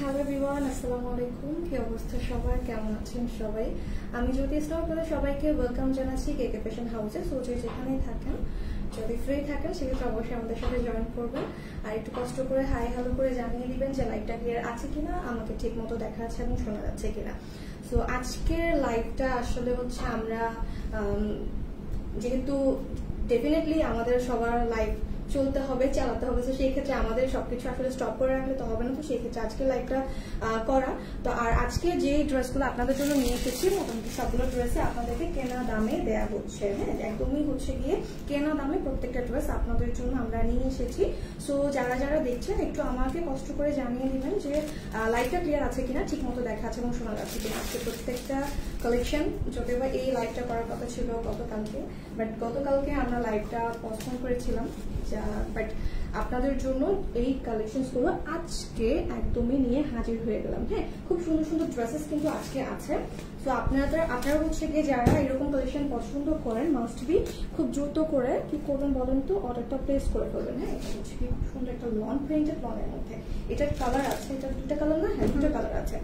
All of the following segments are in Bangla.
হ্যালো এভরিওয়ান, আসসালামু আলাইকুম। কি অবস্থা সবার, কেমন আছেন সবাই? আমি জ্যোতি ইসলাম, আপনাদের সবাইকে ওয়েলকাম জানাচ্ছি কেকে ফ্যাশন হাউসে। সো যেখানেই থাকেন, যদি ফ্রি থাকেন সেক্ষেত্রে অবশ্যই আমাদের সাথে জয়েন করবেন আর একটু কষ্ট করে হাই হ্যালো করে জানিয়ে দিবেন যে লাইভটা ক্লিয়ার আছে কিনা, আমাকে ঠিক মতো দেখা যাচ্ছে এবং শোনা যাচ্ছে কিনা। সো আজকের লাইভটা আসলে হচ্ছে আমরা যেহেতু ডেফিনেটলি আমাদের সবার লাইভ চলতে হবে, চালাতে হবে, তো সেই ক্ষেত্রে আমাদের সবকিছু আসলে স্টপ করে রাখলে তো হবে না। তো সেই ক্ষেত্রে আজকে লাইভটা করা তো। আর আজকে যে ড্রেসগুলো আপনাদের জন্য নিয়ে এসেছি, মোটামুটি সবগুলো ড্রেসে আপনাদেরকে কেনা দামে দেয়া হচ্ছে। হ্যাঁ, একদমই হচ্ছে গিয়ে কেনা দামে প্রত্যেকটা ড্রেস আপনাদের জন্য আমরা নিয়ে এসেছি। সো যারা যারা দেখছেন একটু আমাকে কষ্ট করে জানিয়ে দিবেন যে লাইভটা ক্লিয়ার আছে কিনা, ঠিক মতো দেখা আছে এবং শোনা যাচ্ছে কিনা। আজকে প্রত্যেকটা কালেকশন, যদিও বা এই লাইভটা করার কথা ছিল গতকালকে, বাট গতকালকে আমরা লাইভটা পোস্টপোন করেছিলাম, বাট আপনাদের জন্য এই কালেকশনসগুলো আজকে একদমই নিয়ে হাজির হয়ে গেলাম। হ্যাঁ, খুব সুন্দর সুন্দর ড্রেসেস কিন্তু আজকে আছে। তো আপনারা হচ্ছে গিয়ে যারা এরকম কালেকশন পছন্দ করেন, মাস্ট বি খুব দ্রুত করে কি করবেন বলেন তো, অর্ডারটা প্লেস করে ফেলবেন। হ্যাঁ, এটা হচ্ছে কি খুব সুন্দর একটা লন প্রিন্টেড, লনের মধ্যে এটার কালার আছে, এটা দুটা কালার না? হ্যাঁ, দুটো কালার আছে,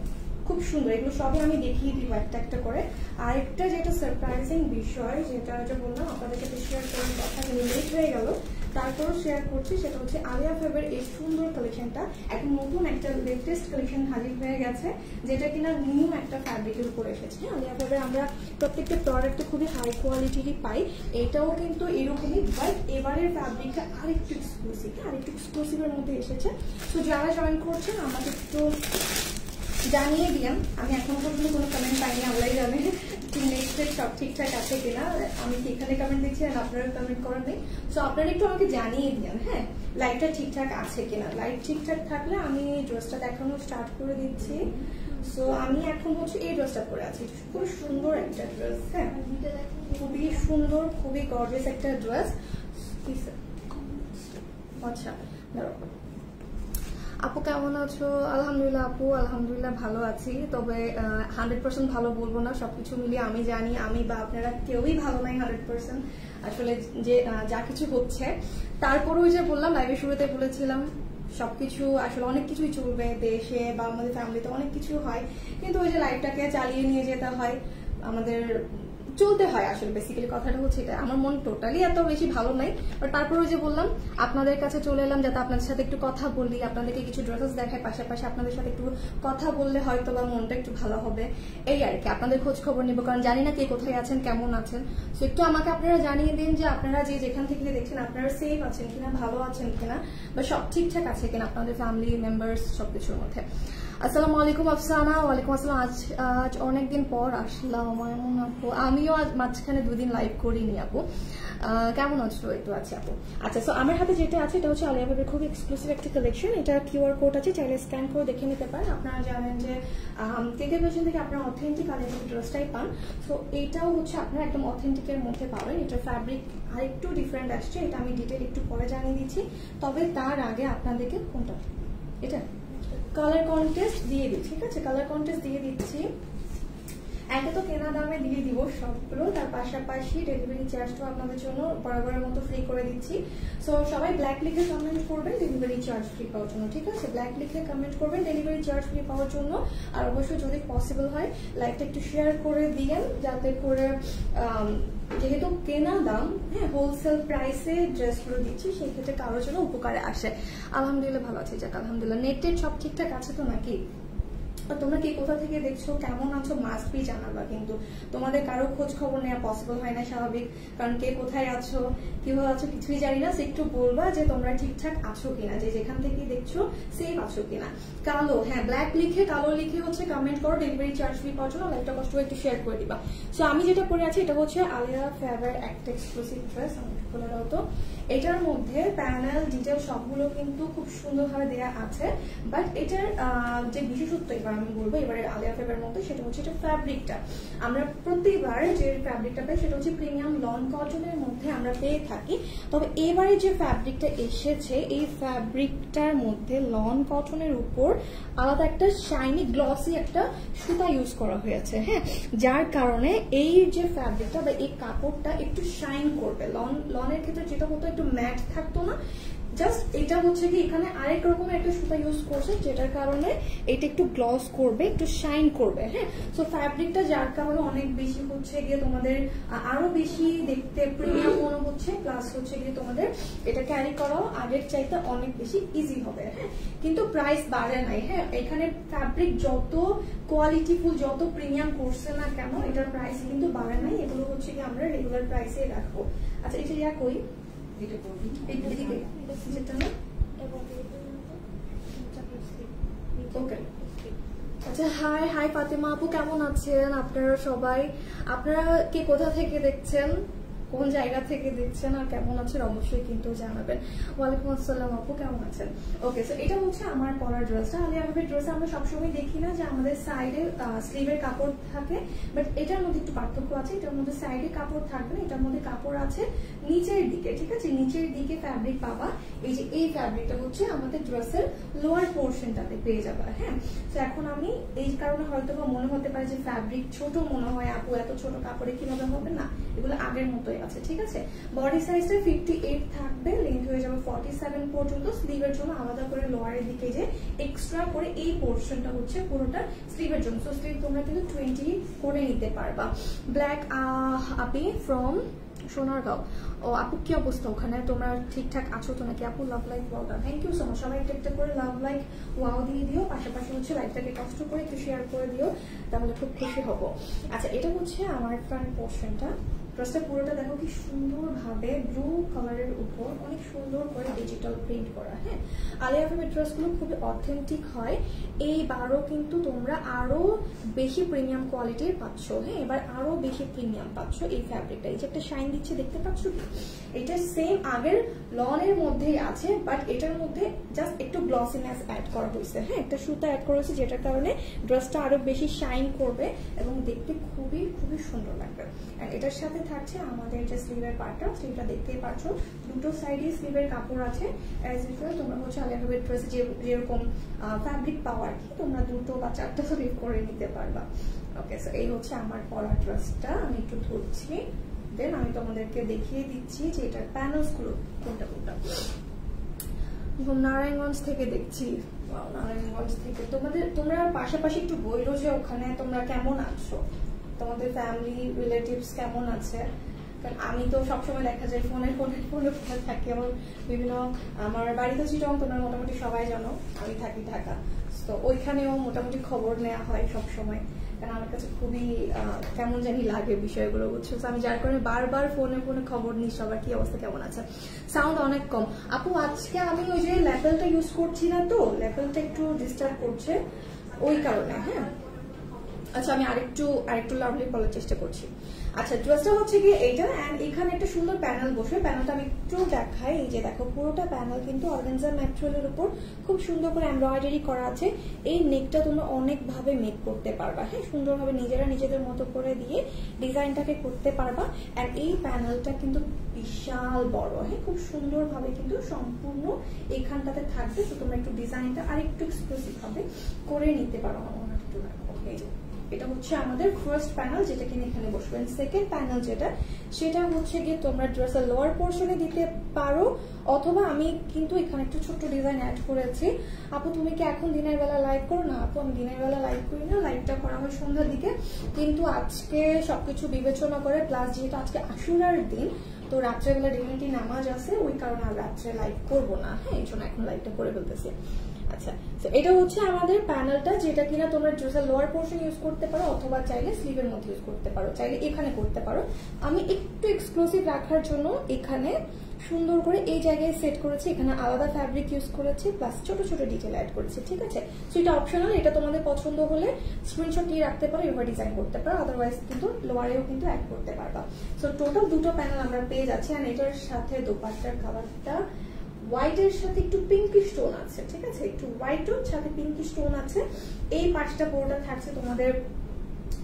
খুব সুন্দর। এগুলো সবই আমি দেখিয়ে দিব একটা একটা করে। আর একটা যেটা সারপ্রাইজিং বিষয়, যেটা বললাম আপনাদের সাথে শেয়ার করার কথা, লেট হয়ে গেল, তারপরও শেয়ার করছি, সেটা হচ্ছে আলিয়া ফেবের এই সুন্দর কালেকশনটা। এখন নতুন একটা লেটেস্ট কালেকশন হাজির হয়ে গেছে, যেটা কিনা নিউ একটা ফ্যাব্রিকের উপর এসেছে। আলিয়া ফেবের আমরা প্রত্যেকটা প্রোডাক্ট খুবই হাই কোয়ালিটিরই পাই, এটাও কিন্তু এরকমই, বাট এবারের ফ্যাব্রিকটা আরেকটু এক্সক্লুসিভের মধ্যে এসেছে। তো যারা জয়েন করছেন আমাকে একটু জানিয়ে দিন। আমি এখনো পর্যন্ত কোনো কমেন্ট পাইনি, আল্লাহই জানে নেক্সট সব ঠিকঠাক আছে কিনা। আমি কি এখানে কমেন্ট দেখছি আর আপনারা কমেন্ট করেন নেই। সো আপনারা একটু আমাকে জানিয়ে দিন, হ্যাঁ, লাইভটা ঠিকঠাক আছে কিনা। লাইভ ঠিকঠাক থাকলে আমি ড্রেসটা দেখানো স্টার্ট করে দিচ্ছি। সো আমি এখন হচ্ছে এই ড্রেসটা পরে আছি, খুব সুন্দর একটা ড্রেস। হ্যাঁ, খুবই সুন্দর, খুবই গর্জিয়াস একটা ড্রেস। আচ্ছা, ধরো আপু কেমন আছো? আলহামদুলিল্লাহ আপু, আলহামদুলিল্লাহ ভালো আছি, তবে 100% ভালো বলবো না। সবকিছু মিলিয়ে আমি জানি আমি বা আপনারা কেউই ভালো নাই 100%। আসলে যে যা কিছু হচ্ছে, তারপরেও যে বললাম লাইভের শুরুতে বলেছিলাম সবকিছু আসলে অনেক কিছুই চলবে দেশে বা আমাদের ফ্যামিলিতে, অনেক কিছু হয়, কিন্তু ওই যে লাইফটাকে চালিয়ে নিয়ে যেতে হয়, আমাদের চলতে হয়। আসলে বেসিক্যালি কথাটা হচ্ছে এটা। আমার মন টোটালি এত বেশি ভালো নাই, বাট তারপরেও যে বললাম আপনাদের কাছে চলে এলাম যাতে আপনাদের সাথে একটু কথা বলি, আপনাদেরকে কিছু ড্রেসেস দেখায়, পাশাপাশি আপনাদের সাথে একটু কথা বললে হয়তো বা মনটা একটু ভালো হবে, এই আর কি। আপনাদের খোঁজ খবর নিব, কারণ জানি না কে কোথায় আছেন, কেমন আছেন। সো একটু আমাকে আপনারা জানিয়ে দিন যে আপনারা যেখান থেকে দেখছেন আপনারা সেফ আছেন কিনা, ভালো আছেন কিনা, বা সব ঠিকঠাক আছে কিনা আপনাদের ফ্যামিলি মেম্বার্স সবকিছুর মধ্যে। আসসালামু আলাইকুম আফসানা। ওয়ালাইকুম আসসালাম। আজ অনেকদিন পর আসলাম এমন আপু, আমিও আজ মাঝখানে 2 দিন লাইভ করিনি আপু। কেমন আছো? একটু আছে আপু। আচ্ছা, সো আমার হাতে যেটা আছে এটা হচ্ছে আলিয়া ভাবের খুব এক্সক্লুসিভ একটা কালেকশন। এটা কিউআর কোড আছে, চাইলে স্ক্যান করে দেখে নিতে পারেন। আপনারা জানেন যে কেকে ফ্যাশন থেকে আপনারা অথেন্টিক আলিয়া ভাবের ড্রেসটাই পান। সো এইটাও হচ্ছে আপনারা একদম অথেন্টিকের মধ্যে পাবেন। এটার ফ্যাব্রিক আর একটু ডিফারেন্ট আসছে, এটা আমি ডিটেল একটু পরে জানিয়ে দিচ্ছি। তবে তার আগে আপনাদেরকে কোনটা, এটা কালার কন্টেস্ট দিয়ে দিই, ঠিক আছে? কালার কন্টেস্ট দিয়ে দিচ্ছি। একে তো কেনা দামে দিয়ে দিব সবগুলো, তার পাশাপাশি ডেলিভারি চার্জটাও আপনাদের জন্য বরাবরের মতো ফ্রি করে দিচ্ছি। সো সবাই ব্ল্যাক লিখে কমেন্ট করবেন ডেলিভারি চার্জ ফ্রি পাওয়ার জন্য, ঠিক আছে? ব্ল্যাক লিখে কমেন্ট করবেন ডেলিভারি চার্জ ফ্রি পাওয়ার জন্য। আর অবশ্যই যদি পসিবল হয় লাইকটা একটু শেয়ার করে দিয়েন, যাতে করে যেহেতু কেনা দাম, হ্যাঁ, হোলসেল প্রাইসে ড্রেসগুলো দিচ্ছি, সেই ক্ষেত্রে কারোর জন্য উপকারে আসে। আলহামদুলিল্লাহ ভালো আছে, যাক আলহামদুলিল্লাহ। নেটের সব ঠিকঠাক আছে তো নাকি? তোমরা কি কোথা থেকে দেখছো, কেমন আছো, মাস্ট বি জানাবা। কিন্তু তোমাদের কারো খোঁজ খবর নেওয়া পসিবল হয় না, স্বাভাবিক, কারণ কে কোথায় আছো, কিভাবে আছো কিছুই জানি না। একটু বলবা যে তোমরা ঠিকঠাক আছো কিনা, যে যেখান থেকে দেখছো সেফ আছো কিনা। কালো, হ্যাঁ, ব্ল্যাক লিখে কালো লিখে হচ্ছে কমেন্ট করো ডেলিভারি চার্জ ফ্রি পাওয়ার জন্য। লাইভটা কষ্ট করে একটু শেয়ার করে দিবা। সো আমি যেটা পরে আছি এটা হচ্ছে আলিয়া ফেভার একটা এক্সক্লুসিভ ড্রেস। আমি বলে দাও তো, এটার মধ্যে প্যানেল ডিটেল সবগুলো কিন্তু খুব সুন্দরভাবে দেওয়া আছে, বাট এটার যে বিশেষত্ব এবার আমি বলবো এবারে আলিয়া ফেবের মধ্যে, সেটা হচ্ছে এটা ফ্যাব্রিকটা। আমরা প্রতিবার যে ফ্যাব্রিকটা পাই সেটা হচ্ছে প্রিমিয়াম লন কটনের মধ্যে আমরা পেয়ে থাকি, তবে এবারে যে ফ্যাব্রিকটা এসেছে এই ফ্যাব্রিকটার মধ্যে লন কটনের উপর আলাদা একটা শাইনি গ্লসি একটা সুতা ইউজ করা হয়েছে। হ্যাঁ, যার কারণে এই যে ফ্যাব্রিকটা বা এই কাপড়টা একটু শাইন করবে। লনের ক্ষেত্রে যেটা হতো একটু ম্যাট থাকতো না, জাস্ট এটা হচ্ছে কি এখানে আরেক রকমের একটা সুতা ইউজ করছে, যেটার কারণে এটা একটু গ্লস করবে, একটু শাইন করবে। হ্যাঁ, সো ফ্যাব্রিকটা যার কারণে অনেক বেশি হচ্ছে গিয়ে তোমাদের আরো বেশি দেখতে প্রিমিয়াম মনে হচ্ছে, প্লাস হচ্ছে গিয়ে তোমাদের এটা ক্যারি করাও আগের চাইতে অনেক বেশি ইজি হবে। হ্যাঁ, কিন্তু প্রাইস বাড়ে নাই। হ্যাঁ, এখানে ফ্যাব্রিক যত কোয়ালিটিফুল, যত প্রিমিয়াম করছে না কেন, এটার প্রাইস কিন্তু বাড়ে নাই। এগুলো হচ্ছে কি আমরা রেগুলার প্রাইসে রাখবো। আচ্ছা, এটা ইয়া কই আচ্ছা, হাই হাই ফাতেমা আপু, কেমন আছেন আপনারা সবাই? আপনারা কে কোথা থেকে দেখছেন, কোন জায়গা থেকে দেখছেন, আর কেমন আছেন অবশ্যই কিন্তু জানাবেন। ওয়ালাইকুম আসসালাম আপু, কেমন আছেন? ওকে, সো এটা হচ্ছে আমার পরার ড্রেসটা। আলিয়া ভাবির ড্রেসে আমরা সবসময় দেখি না যে আমাদের সাইডে স্লিভের কাপড় থাকে, বাট এটার মধ্যে একটু পার্থক্য আছে। এটার মধ্যে সাইডে কাপড় থাকবে না, এটার মধ্যে কাপড় আছে নিচের দিকে। ঠিক আছে, নিচের দিকে ফ্যাব্রিক পাবা। এই যে এই ফ্যাব্রিকটা হচ্ছে আমাদের ড্রেসের লোয়ার পোর্শনটাতে পেয়ে যাবে। হ্যাঁ, তো এখন আমি এই কারণে হয়তো মনে হতে পারে যে ফ্যাব্রিক ছোট মনে হয়, আপু এত ছোট কাপড়ে কিভাবে হবে, না এগুলো আগের মতোই আছে। ঠিক আছে, বডি সাইজটা 58 থাকবে, লেন্থ হয়ে যাবে 47 পর্যন্ত। স্লিভের জন্য আলাদা করে লোয়ারের দিকে যে এক্সট্রা করে এই পোর্শনটা হচ্ছে পুরোটা স্লিভের জন্য। সো স্লিভ তোমরা কিন্তু 20 করে নিতে পারবা। Black Api from Sonargaon. ও আপু, কি অবস্থা ওখানে? তোমরা ঠিকঠাক আছো তো নাকি আপু? Love like wow, thank you so much. সবাই একটা করে লাভ লাইক ওয়াও দিয়ে দিও, পাশাপাশি হচ্ছে লাইকটাকে কষ্ট করে একটু শেয়ার করে দিও, তাহলে খুব খুশি হব। আচ্ছা, এটা হচ্ছে আমার ফ্রন্ট পোর্শনটা। ড্রেসটা পুরোটা দেখো কি সুন্দরভাবে ব্লু কালারের উপর অনেক সুন্দর করে ডিজিটাল প্রিন্ট করা। হ্যাঁ, আলিয়া ভাবির ড্রেসগুলো খুবই অথেন্টিক হয়। এইবারও কিন্তু তোমরা আরো বেশি প্রিমিয়াম কোয়ালিটির পাচ্ছ। হ্যাঁ, এবার আরো বেশি প্রিমিয়াম পাচ্ছ এই ফ্যাব্রিকটা। এই যে একটা শাইন দিচ্ছে, দেখতে পাচ্ছ কি? এটা সেম আগের লনের মধ্যেই আছে, বাট এটার মধ্যে জাস্ট একটু গ্লসিনেস অ্যাড করা হয়েছে। হ্যাঁ, একটা সুতা অ্যাড করা হয়েছে, যেটার কারণে ড্রেসটা আরো বেশি শাইন করবে এবং দেখতে খুবই খুবই সুন্দর লাগবে। আর এটার সাথে থাকছে আমাদের যে স্লিভের পার্টটা, স্লিভটা দেখতেই পাচ্ছ, দুটো সাইডে স্লিভের কাপড় আছে। অ্যাজ ইউজুয়াল তোমরা হচ্ছে আলিয়া ভাবির ড্রেসে যেরকম ফ্যাব্রিক পাওয়ার কি, তোমরা 2 বা 4টা স্লিভ করে নিতে পারবা। ওকে, সো এই হচ্ছে আমার পরা ড্রেসটা। আমি একটু ধরছি, দেন আমি তোমাদেরকে দেখিয়ে দিচ্ছি যে এটার প্যানেলস গুলো কোনটা কোনটা। নারায়ণগঞ্জ থেকে দেখছি, নারায়ণগঞ্জ থেকে তোমরা পাশাপাশি একটু বইলো যে ওখানে তোমরা কেমন আছো, তোমাদের ফ্যামিলি রিলেটিভস কেমন আছে। কারণ আমি তো সবসময় দেখা যায় ফোনে থাকি। আমার বাড়িতে চিটং, তোমরা মোটামুটি সবাই জানো আমি থাকি ঢাকা, তো ওইখানেও মোটামুটি খবর নেওয়া হয় সবসময়। কারণ আমার কাছে খুবই কেমন জানি লাগে বিষয়গুলো, বুঝছো? আমি যার কারণে বারবার ফোনে খবর নিই সবার কি অবস্থা, কেমন আছে। সাউন্ড অনেক কম আপু, আজকে আমি ওই যে ল্যাপেলটা ইউজ করছি না, তো ল্যাপেলটা একটু ডিস্টার্ব করছে ওই কারণে। হ্যাঁ, আচ্ছা, আমি আরেকটু লাভলি বলার চেষ্টা করছি। আচ্ছা, ড্রেসটা হচ্ছে গিয়ে এইটা, এন্ড এখানে একটা সুন্দর প্যানেল বসবে। প্যানেলটা আমি একটু দেখাই। এই যে দেখো, পুরোটা প্যানেল কিন্তু অর্গানজা ম্যাটেরিয়ালের উপর খুব সুন্দর করে এমব্রয়ডারি করা আছে। এই নেকটা তোমরা অনেকভাবে মেক করতে পারবা। হ্যাঁ, সুন্দরভাবে নিজেরা নিজেদের মতো করে দিয়ে ডিজাইনটাকে করতে পারবা। আর এই প্যানেলটা কিন্তু বিশাল বড়। হ্যাঁ, খুব সুন্দরভাবে কিন্তু সম্পূর্ণ এখানটাতে থাকবে। তো তোমরা একটু ডিজাইনটা আর একটু এক্সক্লুসিভ ভাবে করে নিতে পারো। এটা হচ্ছে আমাদের ফার্স্ট প্যানেল, যেটা কিনা এখানে বসবে। সেকেন্ড প্যানেল যেটা, সেটা হচ্ছে গিয়ে তোমরা ড্রেসের লোয়ার পোর্শনে দিতে পারো, অথবা আমি কিন্তু এখানে একটু ছোট্ট ডিজাইন অ্যাড করেছি। আপু তুমি কি এখন দিনের বেলা লাইভ করো? না আপু, আমি দিনের বেলা লাইভ করি না, লাইভটা করা হয় সন্ধ্যার দিকে। কিন্তু আজকে সবকিছু বিবেচনা করে, প্লাস যেহেতু আজকে আশুরার দিন, তো রাত্রেবেলা ডেফিনেটলি নামাজ আছে, ওই কারণে আর রাত্রে লাইভ করবো না। হ্যাঁ, এই জন্য এখন লাইভটা করে ফেলতেছি। আচ্ছা, এটা হচ্ছে আমাদের প্যানেলটা, যেটা কিনা তোমরা ড্রেসের লোয়ার পোর্শন ইউজ করতে পারো, অথবা চাইলে স্লিভের মধ্যে ইউজ করতে পারো, চাইলে এখানে করতে পারো। আমি একটু এক্সক্লুসিভ রাখার জন্য এখানে সুন্দর করে এই জায়গায় সেট করেছি। এখানে আলাদা ফ্যাব্রিক ইউজ করেছি, প্লাস ছোট ছোট ডিটেল অ্যাড করেছি। ঠিক আছে, সো এটা অপশনাল। এটা তোমাদের পছন্দ হলে স্ক্রিনশট নিয়ে রাখতে পারো, এভাবে ডিজাইন করতে পারো, আদারওয়াইজ কিন্তু লোয়ারেও কিন্তু অ্যাড করতে পারবা। সো টোটাল 2টো প্যানেল আমরা পেয়ে যাচ্ছি। আর এটার সাথে দোপাট্টার কালারটা হোয়াইটের সাথে একটু পিঙ্কি স্টোন আছে। ঠিক আছে, একটু হোয়াইটের সাথে পিঙ্কি স্টোন আছে। এই পার্টটা পুরোটা থাকছে তোমাদের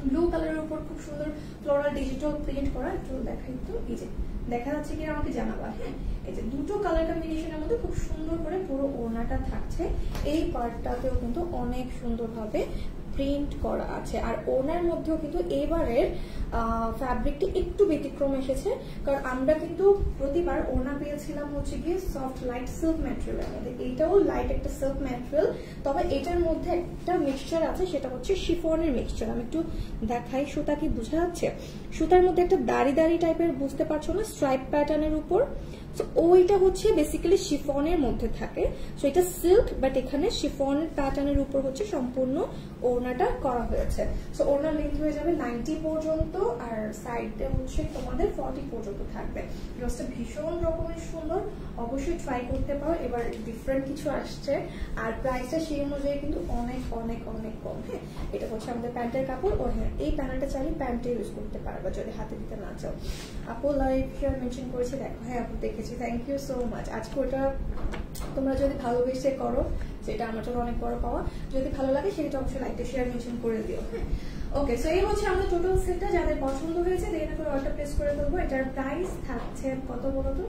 ব্লু কালারের উপর খুব সুন্দর ফ্লোরাল ডিজিটাল প্রিন্ট করা। একটু দেখাই তো, এই যে দেখা যাচ্ছে কি আমাকে জানাবা। হ্যাঁ, এই যে 2টো কালার কম্বিনেশনের মধ্যে খুব সুন্দর করে পুরো ওড়নাটা থাকছে। এই পার্টটাতেও কিন্তু অনেক সুন্দরভাবে প্রিন্ট করা আছে। আর ওনার মধ্যেও কিন্তু এবারের ফ্যাব্রিকটি একটু ব্যতিক্রম এসেছে, কারণ আমরা কিন্তু প্রতিবার ওনা পেয়েছিলাম হচ্ছে গিয়ে সফট লাইট সিল্ক ম্যাটেরিয়ালের মধ্যে, এইটাও লাইট একটা সিল্ক ম্যাটেরিয়াল, তবে এটার মধ্যে একটা মিক্সচার আছে, সেটা হচ্ছে শিফনের মিক্সচার। আমি একটু দেখাই, সুতা কি বোঝা যাচ্ছে? সুতার মধ্যে একটা দাড়ি দাড়ি টাইপের, বুঝতে পারছো না, স্ট্রাইপ প্যাটার্নের উপর। সো ওইটা হচ্ছে বেসিক্যালি শিফনের মধ্যে থাকে। সো এটা সিল্ক, বাট এখানে শিফনের প্যাটার্নের উপর হচ্ছে সম্পূর্ণ ওড়নাটা করা হয়েছে। সো ওড়নার লেন্থ হয়ে যাবে 90 পর্যন্ত, আর সাইডে হচ্ছে তোমাদের 40 পর্যন্ত থাকবে। ড্রেসটা ভীষণ রকমের সুন্দর, অবশ্যই ট্রাই করতে পারো। এবার ডিফারেন্ট কিছু আসছে, আর প্রাইসটা সেই অনুযায়ী কিন্তু অনেক অনেক অনেক কম। হ্যাঁ, এটা হচ্ছে আমাদের প্যান্টের কাপড়। ও হ্যাঁ, এই প্যানেলটা চাইলে প্যান্টে ইউজ করতে পারবে যদি হাতে দিতে না চাও। আপু লাইভ শেয়ার মেনশন করেছে, দেখো। হ্যাঁ আপু দেখেছি, থ্যাংক ইউ সো মাচ। আজকে ওটা তোমরা যদি ভালোবেসে করো সেটা আমার জন্য অনেক বড় পাওয়া। যদি ভালো লাগে সেটা অবশ্যই লাইকটা শেয়ার মেনশন করে দিও। হ্যাঁ, ওকে। সো এই হচ্ছে আমাদের টোটাল সেটটা। যাদের পছন্দ হয়েছে দেরি না করে অর্ডার প্লেস করে দেবো। এটার প্রাইস থাকছে কত বলতো?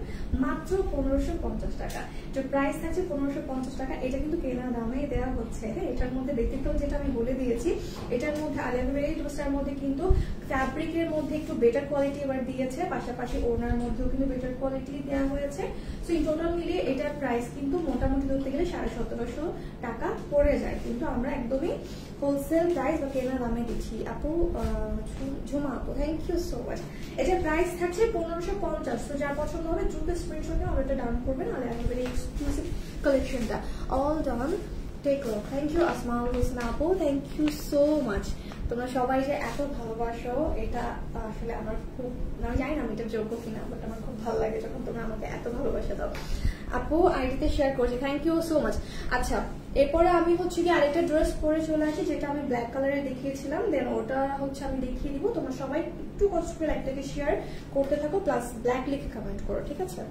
মাত্র 1550 টাকা। এটার প্রাইস থাকছে 1550 টাকা। এটা কিন্তু কেনা দামে দেওয়া হচ্ছে। হ্যাঁ, এটার মধ্যে ব্যতিক্রম যেটা আমি বলে দিয়েছি, এটার মধ্যে আলিয়াবেরি ড্রেসটার মধ্যে কিন্তু ফ্যাব্রিকের মধ্যে একটু বেটার কোয়ালিটি এবার দিয়েছে, পাশাপাশি ওনার মধ্যেও কিন্তু বেটার কোয়ালিটি দেওয়া হয়েছে। সো ইন টোটাল মিলিয়ে এটার প্রাইস কিন্তু মোটামুটি ধরতে গেলে 1750 টাকা পড়ে যায়, কিন্তু আমরা একদমই হোলসেল প্রাইস বা কেনা দামে দিচ্ছি। আপু ঝুমা আপু, থ্যাংক ইউ সো মাচ। এটার প্রাইস থাকছে 1550। তো যার পছন্দ হবে দ্রুত স্ক্রিনশট নিয়ে অর্ডারটা ডাউন করবেন, নাহলে একেবারে এক্সক্লুসিভ কালেকশনটা all done. Take care. Thank you Asmaul Hossain আপু, থ্যাংক ইউ সো মাচ। তোমরা সবাই যে এত ভালোবাসো, এটা আসলে আমার খুব, আমি জানি না আমি এটা যোগ্য কিনা, বাট আমার খুব ভালো লাগে যখন তোমরা আমাকে এত ভালোবাসা দাও। আপু আইডিতে শেয়ার করছি, থ্যাংক ইউ সো মাচ। আচ্ছা, এরপরে আমি হচ্ছে কি আরেকটা ড্রেস পরে চলে আসি, যেটা আমি ব্ল্যাক কালারে দেখিয়েছিলাম, দেন ওটা হচ্ছে আমি দেখিয়ে দিব। তোমরা সবাই একটু কষ্ট করে লাইকটাকে শেয়ার করতে থাকো, প্লাস ব্ল্যাক লিখে কমেন্ট করো, ঠিক আছে?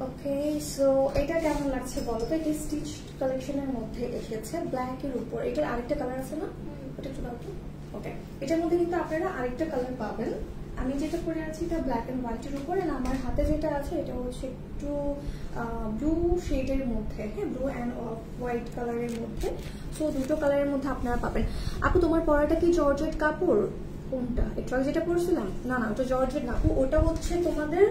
ওকে, সো এটা কেমন লাগছে বলো তো? এটা স্টিচ কালেকশনের মধ্যে এসেছে ব্ল্যাক এর উপর। এটার আরেকটা কালার আছে না, ওটা একটু দাও তো। ওকে, এটার মধ্যে কিন্তু আপনারা আরেকটা কালার পাবেন। আমি যেটা পরে আছি এটা ব্ল্যাক এন্ড হোয়াইট এর উপর, আর আমার হাতে যেটা আছে এটা হচ্ছে একটু ব্লু শেডের মধ্যে। হ্যাঁ, ব্লু অ্যান্ড হোয়াইট কালারের মধ্যে। সো দুটো কালারের মধ্যে আপনারা পাবেন। আপু তোমার পরাটা কি জর্জেট কাপড়? কোনটা? এটা যেটা পরছিলাম? না না, ওটা জর্জেট না, ওটা হচ্ছে তোমাদের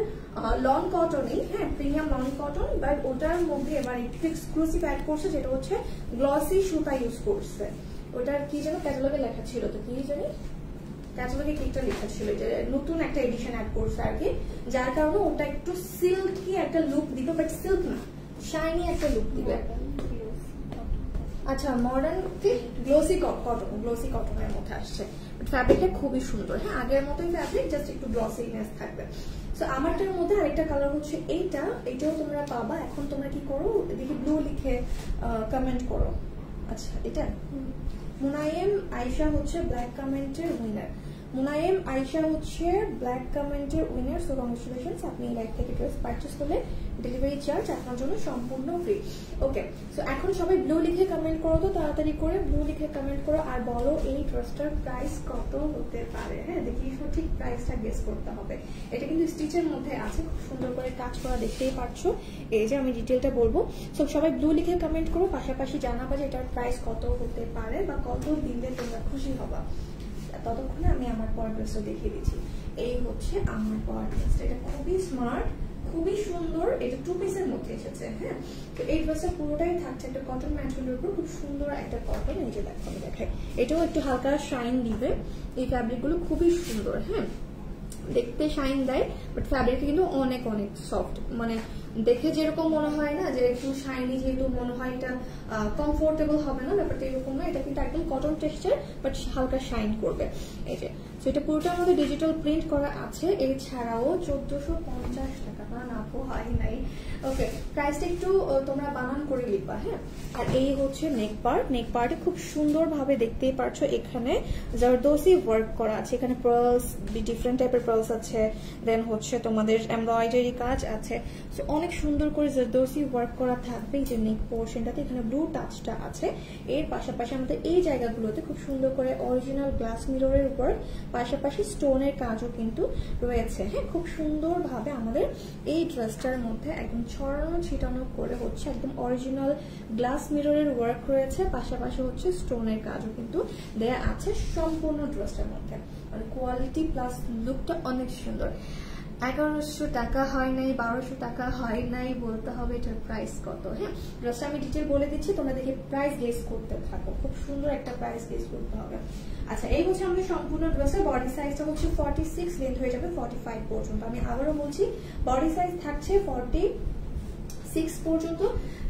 লন কটনই। হ্যাঁ, প্রিমিয়াম লন কটন, বাট ওটার মধ্যে এবার একটু এক্সক্লুসিভ অ্যাড করছে, যেটা হচ্ছে গ্লসি সুতা ইউজ করছে। ওটার কি যেন ক্যাটালগে লেখা ছিল, তো কি জানি ক্যাটালগে কি একটা লেখা ছিল, যে নতুন একটা এডিশন অ্যাড করছে আর কি, যার কারণে ওটা একটু সিল্কি একটা লুক দিবে, বাট সিল্ক না, শাইনি একটা লুক দিবে। আচ্ছা, মডার্ন গ্লোসি কটন, গ্লোসি কটনের মধ্যে আসছে, ফ্যাব্রিকটা খুবই সুন্দর। হ্যাঁ, আগের মতোই ফ্যাব্রিক, জাস্ট একটু গ্লসিনেস থাকবে। সো আমারটার মধ্যে আরেকটা কালার হচ্ছে এইটা, এটাও তোমরা পাবা। এখন তোমরা কি করো, দেখি ব্লু লিখে কমেন্ট করো। আচ্ছা, এটা মুনায়েম আয়েশা হচ্ছে ব্ল্যাক কমেন্টের উইনার। মুনায়েম আয়েশা হচ্ছে ব্ল্যাক কমেন্টের উইনার। সো কংগ্রেচুলেশনস, আপনি লাইক থেকে ড্রেস পারচেস করলে ডেলিভারি চার্জ আপনার জন্য সম্পূর্ণ ফ্রি। ওকে, সো এখন সবাই ব্লু লিখে কমেন্ট করো তো, তাড়াতাড়ি করে ব্লু লিখে কমেন্ট করো, আর বলো এই ড্রেসটার প্রাইস কত হতে পারে। হ্যাঁ, দেখি সঠিক প্রাইসটা গেস করতে হবে। এটা কিন্তু স্টিচের মধ্যে আছে, খুব সুন্দর করে কাজ করা, দেখতেই পাচ্ছ। এই যে আমি ডিটেলটা বলবো, সো সবাই ব্লু লিখে কমেন্ট করো, পাশাপাশি জানাবা যে এটার প্রাইস কত হতে পারে বা কত দিলে তোমরা খুশি হবা। ততক্ষণে আমি আমার পরের ড্রেসটা দেখিয়ে দিচ্ছি। এই হচ্ছে আমার পরের ড্রেসটা, এটা খুবই স্মার্ট, খুবই সুন্দর, এটা 2 পিসের মধ্যে এসেছে। হ্যাঁ, তো এই ড্রেসটা পুরোটাই থাকছে একটা কটন ম্যাটেরিয়ালের উপর, খুব সুন্দর একটা কটন। এই যে দেখো আমি দেখাই, এটাও একটু হালকা শাইন দিবে। এই ফ্যাব্রিক গুলো খুবই সুন্দর। হ্যাঁ, দেখতে শাইন দেয়, বাট ফ্যাব্রিকটা কিন্তু অনেক অনেক সফট, মানে দেখে যেরকম মনে হয় না যে একটু শাইনি, যেহেতু মনে হয় এটা কমফোর্টেবল হবে না, ব্যাপারটা এরকম না। এটা কিন্তু একদম কটন টেক্সচার, বাট হালকা শাইন করবে। এই যে, তো এটা পুরোটার মধ্যে ডিজিটাল প্রিন্ট করা আছে। এছাড়াও 1450 টাকা, না আপু হয় নাই। ওকে, প্রাইসটা একটু তোমরা বানান করে লিখবা। হ্যাঁ, আর এই হচ্ছে নেক পার্ট। নেক পার্টে খুব সুন্দর ভাবে দেখতেই পারছো এখানে জারদোসি ওয়ার্ক করা আছে। এখানে পার্লস, ডিফারেন্ট টাইপের পার্লস আছে, দেন হচ্ছে তোমাদের এমব্রয়ডারি কাজ আছে। অনেক সুন্দর করে জারদোসি ওয়ার্ক করা থাকবে। এই যে নেক পোর্শনটাতে এখানে ব্লু টাচটা আছে। এর পাশাপাশি আমাদের এই জায়গাগুলোতে খুব সুন্দর করে অরিজিনাল গ্লাস মিররের উপর পাশাপাশি স্টোনের কাজও কিন্তু রয়েছে। হ্যাঁ, খুব সুন্দর ভাবে আমাদের এই ড্রেসটার মধ্যে একদম ছড়ানো ছিটানো করে হচ্ছে একদম অরিজিনাল গ্লাস মিররের ওয়ার্ক রয়েছে, পাশাপাশি হচ্ছে স্টোনের কাজও কিন্তু দেয়া আছে সম্পূর্ণ ড্রেসটার মধ্যে। মানে কোয়ালিটি প্লাস লুকটা অনেক সুন্দর। 1100 টাকা হয় নাই, 1200 টাকা হয় নাই, বলতে হবে এটার প্রাইস কত। হ্যাঁ, ড্রেসটা আমি ডিটেল বলে দিচ্ছি, তোমরা দেখে প্রাইস গেস করতে থাকো। খুব সুন্দর একটা প্রাইস গেস করতে হবে। আচ্ছা, এই হচ্ছে আমাদের সম্পূর্ণ ড্রেসের বডি সাইজটা হচ্ছে 46, লেন্থ হয়ে যাবে 45 পর্যন্ত। আমি আবারও বলছি, বডি সাইজ থাকছে 46 পর্যন্ত,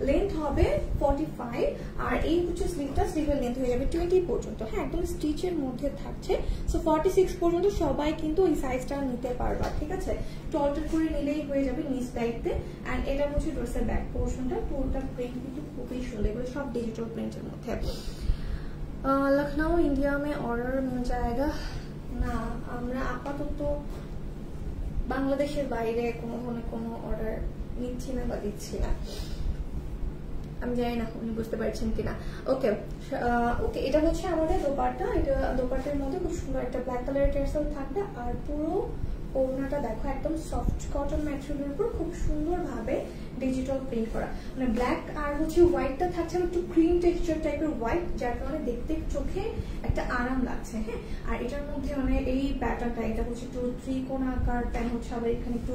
লেন্থ হবে 45, আর এই হচ্ছে স্লিভটা, স্লিভের লেন্থ হয়ে যাবে 20 পর্যন্ত। হ্যাঁ, একদম স্টিচের মধ্যে থাকছে। সো 46 পর্যন্ত সবাই কিন্তু এই সাইজটা নিতে পারবা। ঠিক আছে, টলটার করে নিলেই হয়ে যাবে নিচ দায়িত্বে। অ্যান্ড এটা হচ্ছে ড্রেসের ব্যাক পোর্শনটা, পুরোটা প্রিন্ট কিন্তু খুবই সুন্দর, এগুলো সব ডিজিটাল প্রিন্টের মধ্যে। লখনউ ইন্ডিয়া মে অর্ডার মিল জায়গা না, আমরা আপাতত বাংলাদেশের বাইরে কোনো ধরনের কোনো অর্ডার নিচ্ছি না বা দিচ্ছি না। আমি জানি না উনি বুঝতে পারছেন কিনা। ওকে ওকে, এটা হচ্ছে আমাদের দোপাট্টা। এটা দোপাট্টার মধ্যে খুব সুন্দর একটা ব্ল্যাক কালারের টেক্সচার থাকবে, আর পুরো ওড়নাটা দেখো একদম সফট কটন ম্যাটেরিয়ালের উপর খুব সুন্দর ভাবে ডিজিটাল প্রিন্ট করা, মানে ব্ল্যাক আর হচ্ছে হোয়াইটটা থাকছে একটু ক্রিম টেক্সচার টাইপের হোয়াইট, যার কারণে দেখতে চোখে একটা আরাম লাগছে। হ্যাঁ, আর এটার মধ্যে মানে এই প্যাটার্নটা, এটা হচ্ছে একটু ত্রিকোণ আকার, প্যান হচ্ছে আবার এখানে একটু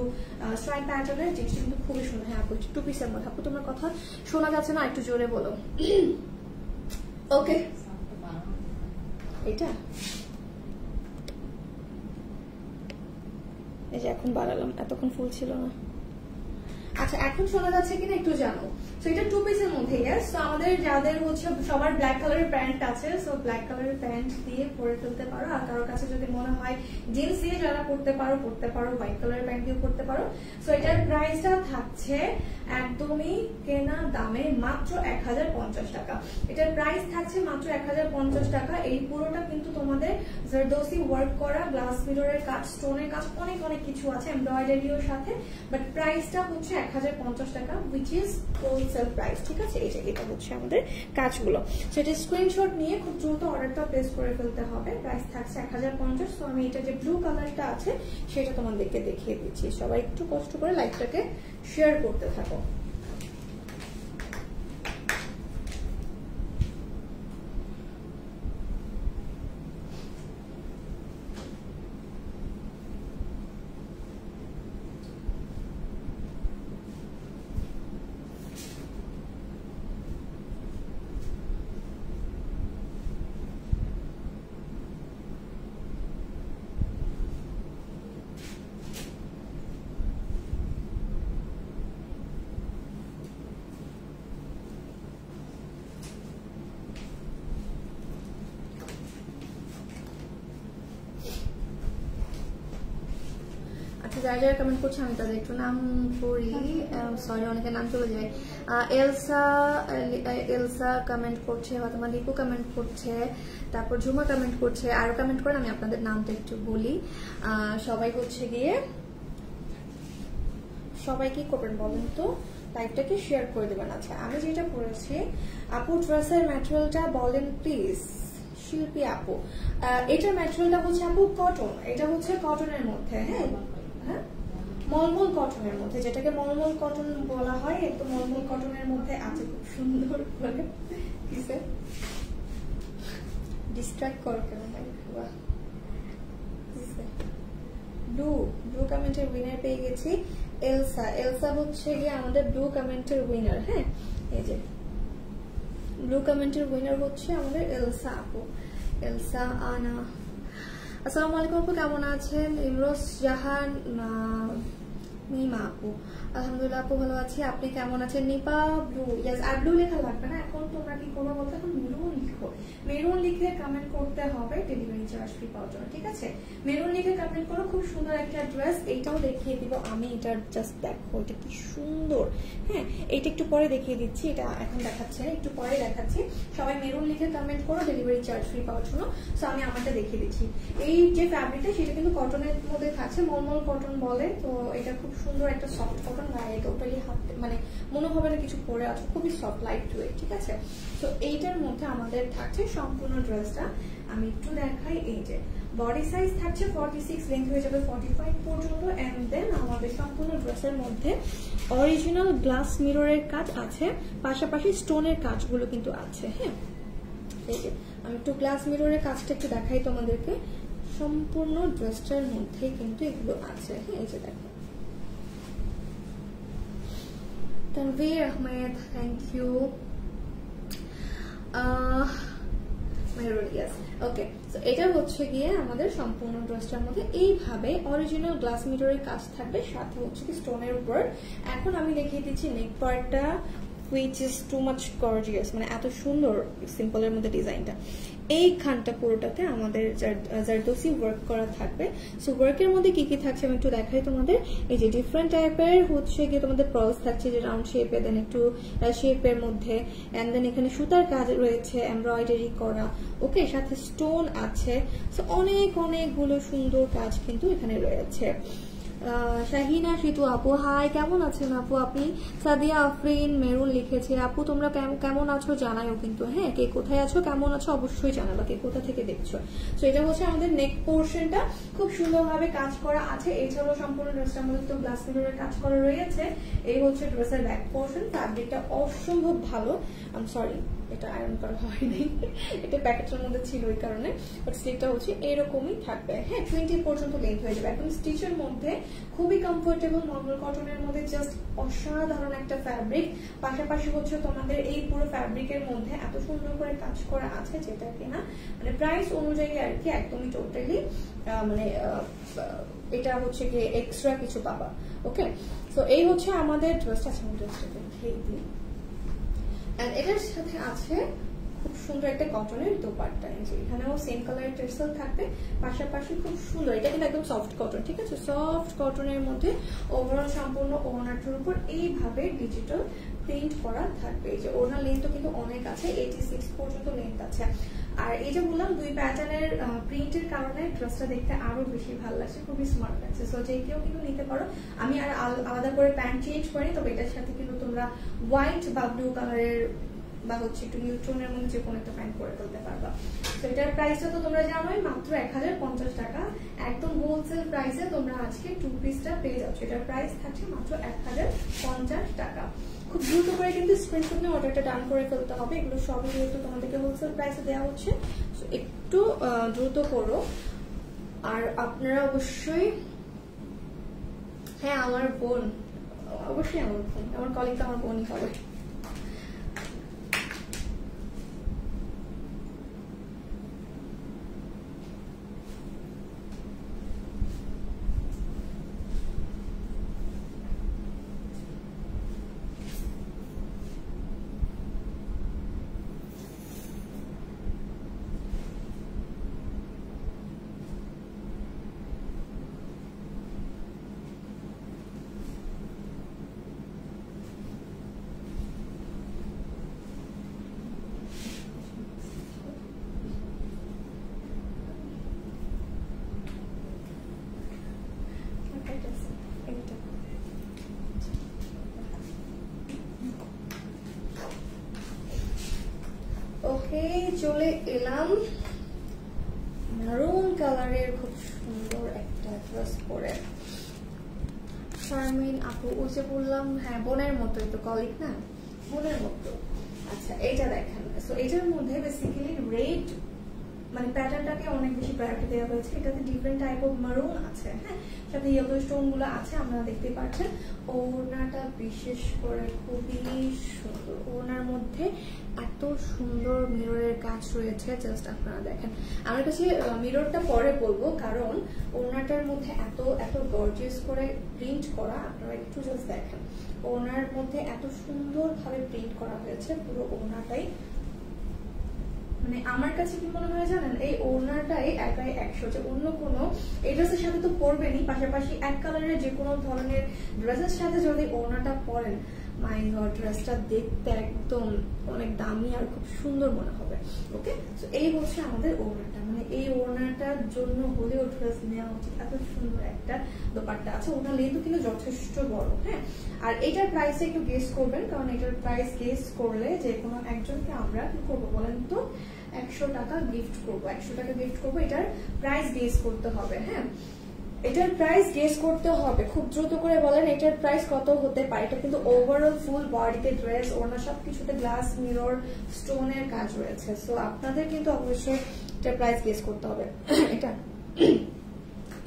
স্ট্রাইপ প্যাটার্নের, জিনিসটা কিন্তু খুবই সুন্দর। হ্যাঁ আপু, 2 পিসের মধ্যে। আপু তোমার কথা শোনা যাচ্ছে না, একটু জোরে বলো। ওকে, এটা এই যে এখন বাড়ালাম, এতক্ষণ ফুল ছিল না। আচ্ছা, এখন শোনা যাচ্ছে কিনা একটু জানো। সো এটা 2 পিসের মধ্যে। ইয়েস, তো আমাদের যাদের হচ্ছে সবার ব্ল্যাক কালারের প্যান্ট আছে, সো ব্ল্যাক কালারের প্যান্ট দিয়ে পরে ফেলতে পারো। আর কারোর কাছে যদি মনে হয় জিন্স দিয়ে যারা পরতে পারো, হোয়াইট কালারের প্যান্ট দিয়ে পরতে পারো। সো এটার প্রাইসটা থাকছে একদমই কেনা দামে মাত্র 1050 টাকা। এটার প্রাইস থাকছে মাত্র 1050 টাকা। এই পুরোটা কিন্তু তোমাদের জারদোসি ওয়ার্ক করা, গ্লাস মিররের কাজ, স্টোনের কাজ, অনেক অনেক কিছু আছে এমব্রয়ডারির সাথে, বাট প্রাইসটা হচ্ছে 1050 টাকা, উইচ ইজ হোলসেল প্রাইস। ঠিক আছে, এই যে এটা হচ্ছে আমাদের কাজগুলো। সেটা স্ক্রিনশট নিয়ে খুব দ্রুত অর্ডারটা প্লেস করে ফেলতে হবে। প্রাইস থাকছে 1050। তো আমি এটা যে ব্লু কালারটা আছে সেটা তোমাদেরকে দেখিয়ে দিচ্ছি। সবাই একটু কষ্ট করে লাইভটাকে শেয়ার করতে থাকো। যারা যারা কমেন্ট করছে আমি তাদের একটু নাম পড়ি। সরি, অনেকের নাম চলে যায়। এলসা কমেন্ট করছে, ফাতেমা লিপু কমেন্ট করছে, তারপর ঝুমা কমেন্ট করছে, আরো কমেন্ট করেন। আমি আপনাদের নামটা একটু বলি। সবাই হচ্ছে গিয়ে সবাই কি করবেন বলেন তো, লাইভটাকে শেয়ার করে দেবেন। আচ্ছা, আমি যেটা পড়েছি, আপু ড্রেসের ম্যাটেরিয়ালটা বলেন প্লিজ। শিল্পী আপু, এটার ম্যাটেরিয়ালটা হচ্ছে আপু কটন। এটা হচ্ছে কটনের মধ্যে। হ্যাঁ, মলমল কটনের মধ্যে, যেটাকে মলমল কটন বলা হয়, একটু মলমল কটনের মধ্যে আছে। খুব সুন্দর করে ডিস্ট্রাক্ট করো কেন? ব্লু কমেন্টের উইনার পেয়ে গেছি। এলসা, এলসা হচ্ছে গিয়ে আমাদের ব্লু কমেন্টের উইনার। হ্যাঁ, এই যে ব্লু কমেন্টের উইনার হচ্ছে আমাদের এলসা আপু, এলসা আনা। আসসালামু আলাইকুম আপু, কেমন আছেন? ইমরোজ জাহান মিমা আপু, আলহামদুলিল্লাহ আপু ভালো আছি, আপনি কেমন আছেন? Nipa blue, yes. আর ব্লু লেখা লাগবে না, এখন তোমরা কি করবো বলতে, এখন মেরুন লিখো। মেরুন লিখে কমেন্ট করতে হবে ডেলিভারি চার্জ ফ্রি পাওয়ার জন্য, ঠিক আছে? মেরুন লিখে কমেন্ট করো। খুব সুন্দর একটা ড্রেস, এইটাও দেখিয়ে দিব আমি। এটা জাস্ট দেখো, এটা কি সুন্দর। হ্যাঁ, এইটা একটু পরে দেখিয়ে দিচ্ছি, এটা এখন দেখাচ্ছে না, একটু পরে দেখাচ্ছি। সবাই মেরুন লিখে কমেন্ট করো ডেলিভারি চার্জ ফ্রি পাওয়ার জন্য। সো আমি আমারটা দেখিয়ে দিচ্ছি। এই যে ফ্যাব্রিকটা সেটা কিন্তু কটনের মধ্যে থাকছে, মলমল কটন বলে। তো এটা খুব সুন্দর একটা সফট কটন, গায়ে টোটালি হাত মানে মনে হবে না কিছু পরে আছে, খুবই সফট লাইট ওয়েট, ঠিক আছে? তো এইটার মধ্যে আমাদের থাকছে সম্পূর্ণ ড্রেসটা। আমি একটু দেখাই, এই যে বডি সাইজ থাকছে 46, লেন্থ হয়ে যাবে 45 পর্যন্ত। এন্ড দেন আমাদের সম্পূর্ণ ড্রেসের মধ্যে অরিজিনাল গ্লাস মিররের কাজ আছে, পাশাপাশি স্টোনের কাজগুলো কিন্তু আছে। হ্যাঁ, এই যে আমি একটু গ্লাস মিররের কাজটা একটু দেখাই তোমাদেরকে। সম্পূর্ণ ড্রেসটার মধ্যে কিন্তু এগুলো আছে। হ্যাঁ, এই যে দেখো, Tanvir Ahmed, thank you. Okay, so এটা হচ্ছে গিয়ে আমাদের সম্পূর্ণ ড্রেসটার মধ্যে এইভাবে অরিজিনাল গ্লাস মিররের কাজ থাকবে, সাথে হচ্ছে কি স্টোনের উপর। এখন আমি দেখিয়ে দিচ্ছি নেক পার্টটা, which is too much gorgeous, মানে এত সুন্দর সিম্পলের মধ্যে ডিজাইনটা। এইখানটা পুরোটাতে আমাদের জারদোসি ওয়ার্ক করা থাকবে। সো ওয়ার্কের মধ্যে কি কি থাকছে আমি একটু দেখাই তোমাদের। এই যে ডিফারেন্ট টাইপের হচ্ছে গিয়ে তোমাদের পার্লস থাকছে, যে রাউন্ড শেপে, দেন একটু শেপের মধ্যে, এন্ড দেন এখানে সুতার কাজ রয়েছে, এমব্রয়ডারি করা। ওকে, সাথে স্টোন আছে। সো অনেকগুলো সুন্দর কাজ কিন্তু এখানে রয়েছে। শাহিনা সিতু আপু, হাই, কেমন আছেন আপু আপনি? সাদিয়া আফরিন মেরুন লিখেছে, আপু তোমরা কেমন আছো জানাও কিন্তু। হ্যাঁ, কে কোথায় আছো, কেমন আছো অবশ্যই জানাবা, কে কোথা থেকে দেখছো। তো এটা হচ্ছে আমাদের নেক পোর্শনটা, খুব সুন্দরভাবে কাজ করা আছে। এছাড়াও সম্পূর্ণ ড্রেসটার মধ্যে তো গ্লাস মিররের কাজ করা রয়েছে। এই হচ্ছে ড্রেসের ব্যাক পোর্শন। ফ্যাব্রিকটা অসম্ভব ভালো। আই এম সরি, এটা আয়রন করা হয়নি, এটা প্যাকেটের মধ্যে ছিল ওই কারণে। বাট স্লিভটা হচ্ছে এরকমই থাকবে। হ্যাঁ, 20 পর্যন্ত লেন্থ হয়ে যাবে, একদম স্টিচের মধ্যে, খুবই কমফোর্টেবল, নর্মাল কটনের মধ্যে, জাস্ট অসাধারণ একটা ফ্যাব্রিক। পাশাপাশি হচ্ছে তোমাদের এই পুরো ফ্যাব্রিকের মধ্যে এত সুন্দর করে কাজ করা আছে, যেটা কিনা মানে প্রাইস অনুযায়ী আর কি একদমই টোটালি মানে এটা হচ্ছে কি এক্সট্রা কিছু পাবা। ওকে, তো এই হচ্ছে আমাদের ড্রেসটা। এটার সাথে আছে খুব সুন্দর একটা কটনের দোপাট্টা, এখানেও সেম কালারের টেক্সচার থাকবে, পাশাপাশি খুব সুন্দর। এটা কিন্তু একদম সফট কটন, ঠিক আছে? সফট কটনের মধ্যে ওভারঅল সম্পূর্ণ ওড়নাটার উপর এইভাবে ডিজিটাল প্রিন্ট করা থাকবে। এই যে ওড়নার লেন্থও কিন্তু অনেক আছে, 86 পর্যন্ত লেন্থ আছে। আর এই যে বললাম, দুই প্যাটার্নের প্রিন্টের কারণে ড্রেসটা দেখতে আরো বেশি ভালো লাগছে, খুবই স্মার্ট লাগছে। সো যে কেউ কিন্তু নিতে পারো। আমি আর আলাদা করে প্যান্ট চেঞ্জ করি, তবে এটার সাথে কিন্তু তোমরা হোয়াইট বা ব্লু কালারের বা হচ্ছে একটু নিউট্রনের মধ্যে যে কোনো একটা প্যান্ট পরে ফেলতে পারবা। তো এটার প্রাইসটা তো তোমরা জানোই, মাত্র 1050 টাকা। একদম হোলসেল প্রাইসে তোমরা আজকে 2 পিসটা পেয়ে যাচ্ছ। এটার প্রাইস থাকছে মাত্র 1050 টাকা। খুব দ্রুত করে কিন্তু স্ক্রিনশট নিয়ে অর্ডারটা ডান করে ফেলতে হবে। এগুলো সবই যেহেতু তোমাদেরকে হোলসেল প্রাইসে দেওয়া হচ্ছে, সো একটু দ্রুত করো। আর আপনারা অবশ্যই, হ্যাঁ আমার বোন, অবশ্যই আমার বোন, আমার কলিগ তো আমার বোনই হবে। ওকে, চলে এলাম মেরুন কালারের খুব সুন্দর একটা ড্রেস পরে। শারমিন আপু, ওই যে বললাম, হ্যাঁ বোনের মতোই তো, কলিগ না, বোনের মতো। আচ্ছা, এইটা দেখেন। সো এটার মধ্যে বেসিক্যালি রেড মানে প্যাটার্নটাকে অনেক বেশি প্রায়োরিটি দেওয়া হয়েছে। এটাতে ডিফারেন্ট টাইপ অফ মারুন আছে, হ্যাঁ, সাথে ইয়েলো স্টোন গুলো আছে, আপনারা দেখতে পাচ্ছেন। ওড়নাটা বিশেষ করে খুবই সুন্দর, ওড়নার মধ্যে এত সুন্দর মিররের কাজ রয়েছে, জাস্ট আপনারা দেখেন। আমার কাছে মিররটা পরে বলবো, কারণ ওড়নাটার মধ্যে এত এত গর্জিয়াস করে প্রিন্ট করা, আপনারা একটু জাস্ট দেখেন। ওড়নার মধ্যে এত সুন্দর ভাবে প্রিন্ট করা হয়েছে পুরো ওড়নাটাই। মানে আমার কাছে কি মনে হয় জানেন, এই ওড়নাটাই একাই 100, যে অন্য কোনো এই ড্রেসের সাথে তো পরবেনই, পাশাপাশি এক কালারের যে কোনো ধরনের ড্রেসের সাথে যদি ওড়নাটা পরেন, মাই গড, ড্রেসটা দেখতে একদম অনেক দামি আর খুব সুন্দর মনে হবে। ওকে, তো এই হচ্ছে আমাদের ওড়নাটা, মানে এই ওড়নাটার জন্য হলেও ড্রেস নেওয়া উচিত। এত সুন্দর একটা দোপাট্টা আছে, ওনার লেন্থও কিন্তু যথেষ্ট বড়, হ্যাঁ। আর এটার প্রাইস একটু গেস করবেন, কারণ এটার প্রাইস গেস করলে যে কোনো একজনকে আমরা কি করবো বলেন তো, 100 টাকা গিফট করবো, 100 টাকা গিফট করবো। এটার প্রাইস গেস করতে হবে, হ্যাঁ, এটার প্রাইস গেস করতে হবে, খুব দ্রুত করে বলেন এটার প্রাইস কত হতে পারে। এটা কিন্তু ওভারঅল ফুল বডিতে ড্রেস, ওড়না সবকিছুতে গ্লাস মিরর স্টোনের কাজ রয়েছে, সো আপনাদের কিন্তু অবশ্যই এটার প্রাইস গেস করতে হবে। এটা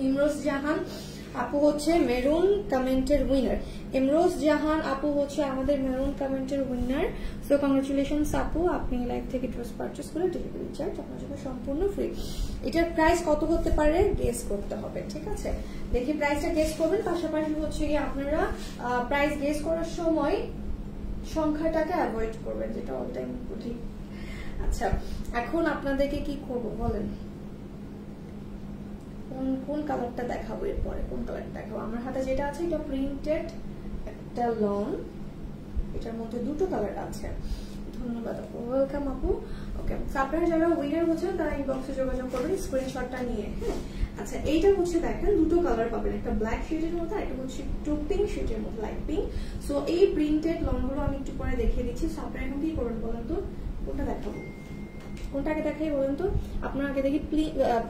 ইমরোজ জাহান আপু হচ্ছে মেরুন কমেন্টের উইনার। ইমরোজ জাহান আপু হচ্ছে আমাদের মেরুন কমেন্টের উইনার। সো কংগ্রেচুলেশনস আপু, আপনি লাইভ থেকে ড্রেস পারচেজ করে ডেলিভারি চার্জ আপনার জন্য সম্পূর্ণ ফ্রি। এটার প্রাইস কত হতে পারে গেস করতে হবে, ঠিক আছে? দেখি প্রাইসটা গেস করবেন, পাশাপাশি হচ্ছে গিয়ে আপনারা প্রাইস গেস করার সময় সংখ্যাটাকে অ্যাভয়েড করবেন, যেটা অল টাইম বলি। আচ্ছা, এখন আপনাদেরকে কি করব বলেন, কোন কালারটা দেখাবো এরপরে, কোন কালারটা দেখাবো? আমার হাতে যেটা আছে এটা প্রিন্টেড একটা লং, এটার মধ্যে দুটো কালার আছে। ধন্যবাদ আপু, ওয়েলকাম আপু। ওকে, আপনারা যারা উইনার হচ্ছেন তারা ইনবক্সে যোগাযোগ করবেন স্ক্রিনশটটা নিয়ে, হ্যাঁ। আচ্ছা, এইটা হচ্ছে দেখেন দুটো কালার পাবেন, একটা ব্ল্যাক শেডের মধ্যে, একটা হচ্ছে একটু পিঙ্ক শেডের মধ্যে, লাইট পিঙ্ক। সো এই প্রিন্টেড লং গুলো আমি একটু পরে দেখিয়ে দিচ্ছি। সো আপনারা এখন কি করবেন বলেন তো, কোনটা দেখাবো, কোনটাকে দেখাই বলেন তো? আপনারা আগে দেখি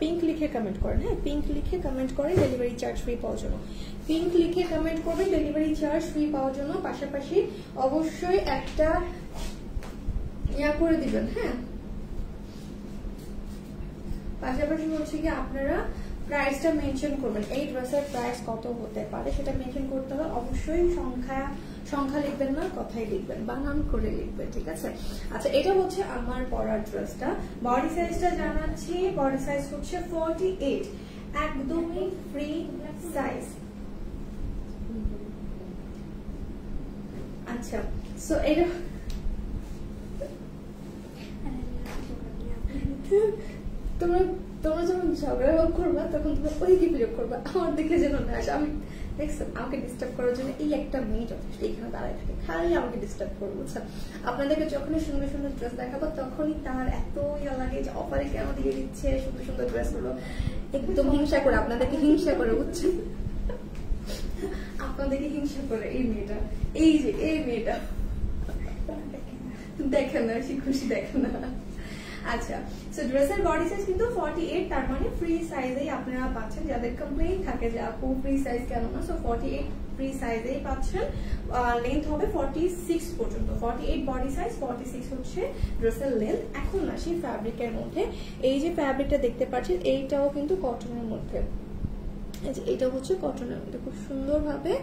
পিঙ্ক লিখে কমেন্ট করেন, হ্যাঁ, পিঙ্ক লিখে কমেন্ট করেন ডেলিভারি চার্জ ফ্রি পাওয়ার জন্য। পিঙ্ক লিখে কমেন্ট করবেন ডেলিভারি চার্জ ফ্রি পাওয়ার জন্য, পাশাপাশি অবশ্যই একটা ইয়া করে দিবেন, হ্যাঁ। পাশাপাশি হচ্ছে কি আপনারা প্রাইসটা মেনশন করবেন, এই ড্রেসের প্রাইস কত হতে পারে সেটা মেনশন করতে হবে। অবশ্যই সংখ্যা লিখবেন না, কথাই লিখবেন, বানান করে লিখবেন, ঠিক আছে? আচ্ছা, এটা হচ্ছে আমার পরার ড্রেসটা। বডি সাইজটা জানাচ্ছি, বডি সাইজ হচ্ছে 48, একদমই ফ্রি সাইজ। আচ্ছা, সো এটা তোমরা যখন ঝগড়া করবা তখন তোমরা ওই কি প্রয়োগ করবা, আমার দিকে যেন না আসে। আমি দেখছেন আমাকে ডিস্টার্ব করার জন্য এই একটা মেয়ে যথেষ্ট এখানে দাঁড়ায় থাকে, খালি আমাকে ডিস্টার্ব করবো, বুঝছেন? আপনাদেরকে যখনই সুন্দর সুন্দর ড্রেস দেখাবো তখনই তার এত ইয়া লাগে যে অফারে কেন দিয়ে দিচ্ছে সুন্দর সুন্দর ড্রেস গুলো, একদম হিংসা করে, আপনাদেরকে হিংসা করে, বুঝছেন? আপনাদেরকে হিংসা করে এই মেয়েটা, এই যে এই মেয়েটা দেখেন না, সে খুশি দেখেন না। আচ্ছা, সো ড্রেসের বডি সাইজ কিন্তু 48, তার মানে ফ্রি সাইজেই আপনারা পাচ্ছেন। যাদের কমপ্লেইন থাকে যে আপু ফ্রি সাইজ কেন না, সো 48 ফ্রি সাইজেই পাচ্ছেন। লেন্থ হবে 46 পর্যন্ত, 48 বডি সাইজ, 46 হচ্ছে ড্রেসের লেন্থ। এখন আসি ফ্যাব্রিকের মধ্যে, এই যে ফ্যাব্রিকটা দেখতে পাচ্ছেন এইটাও কিন্তু কটনের মধ্যে, এই যে এটা হচ্ছে কটনের মধ্যে, খুব সুন্দরভাবে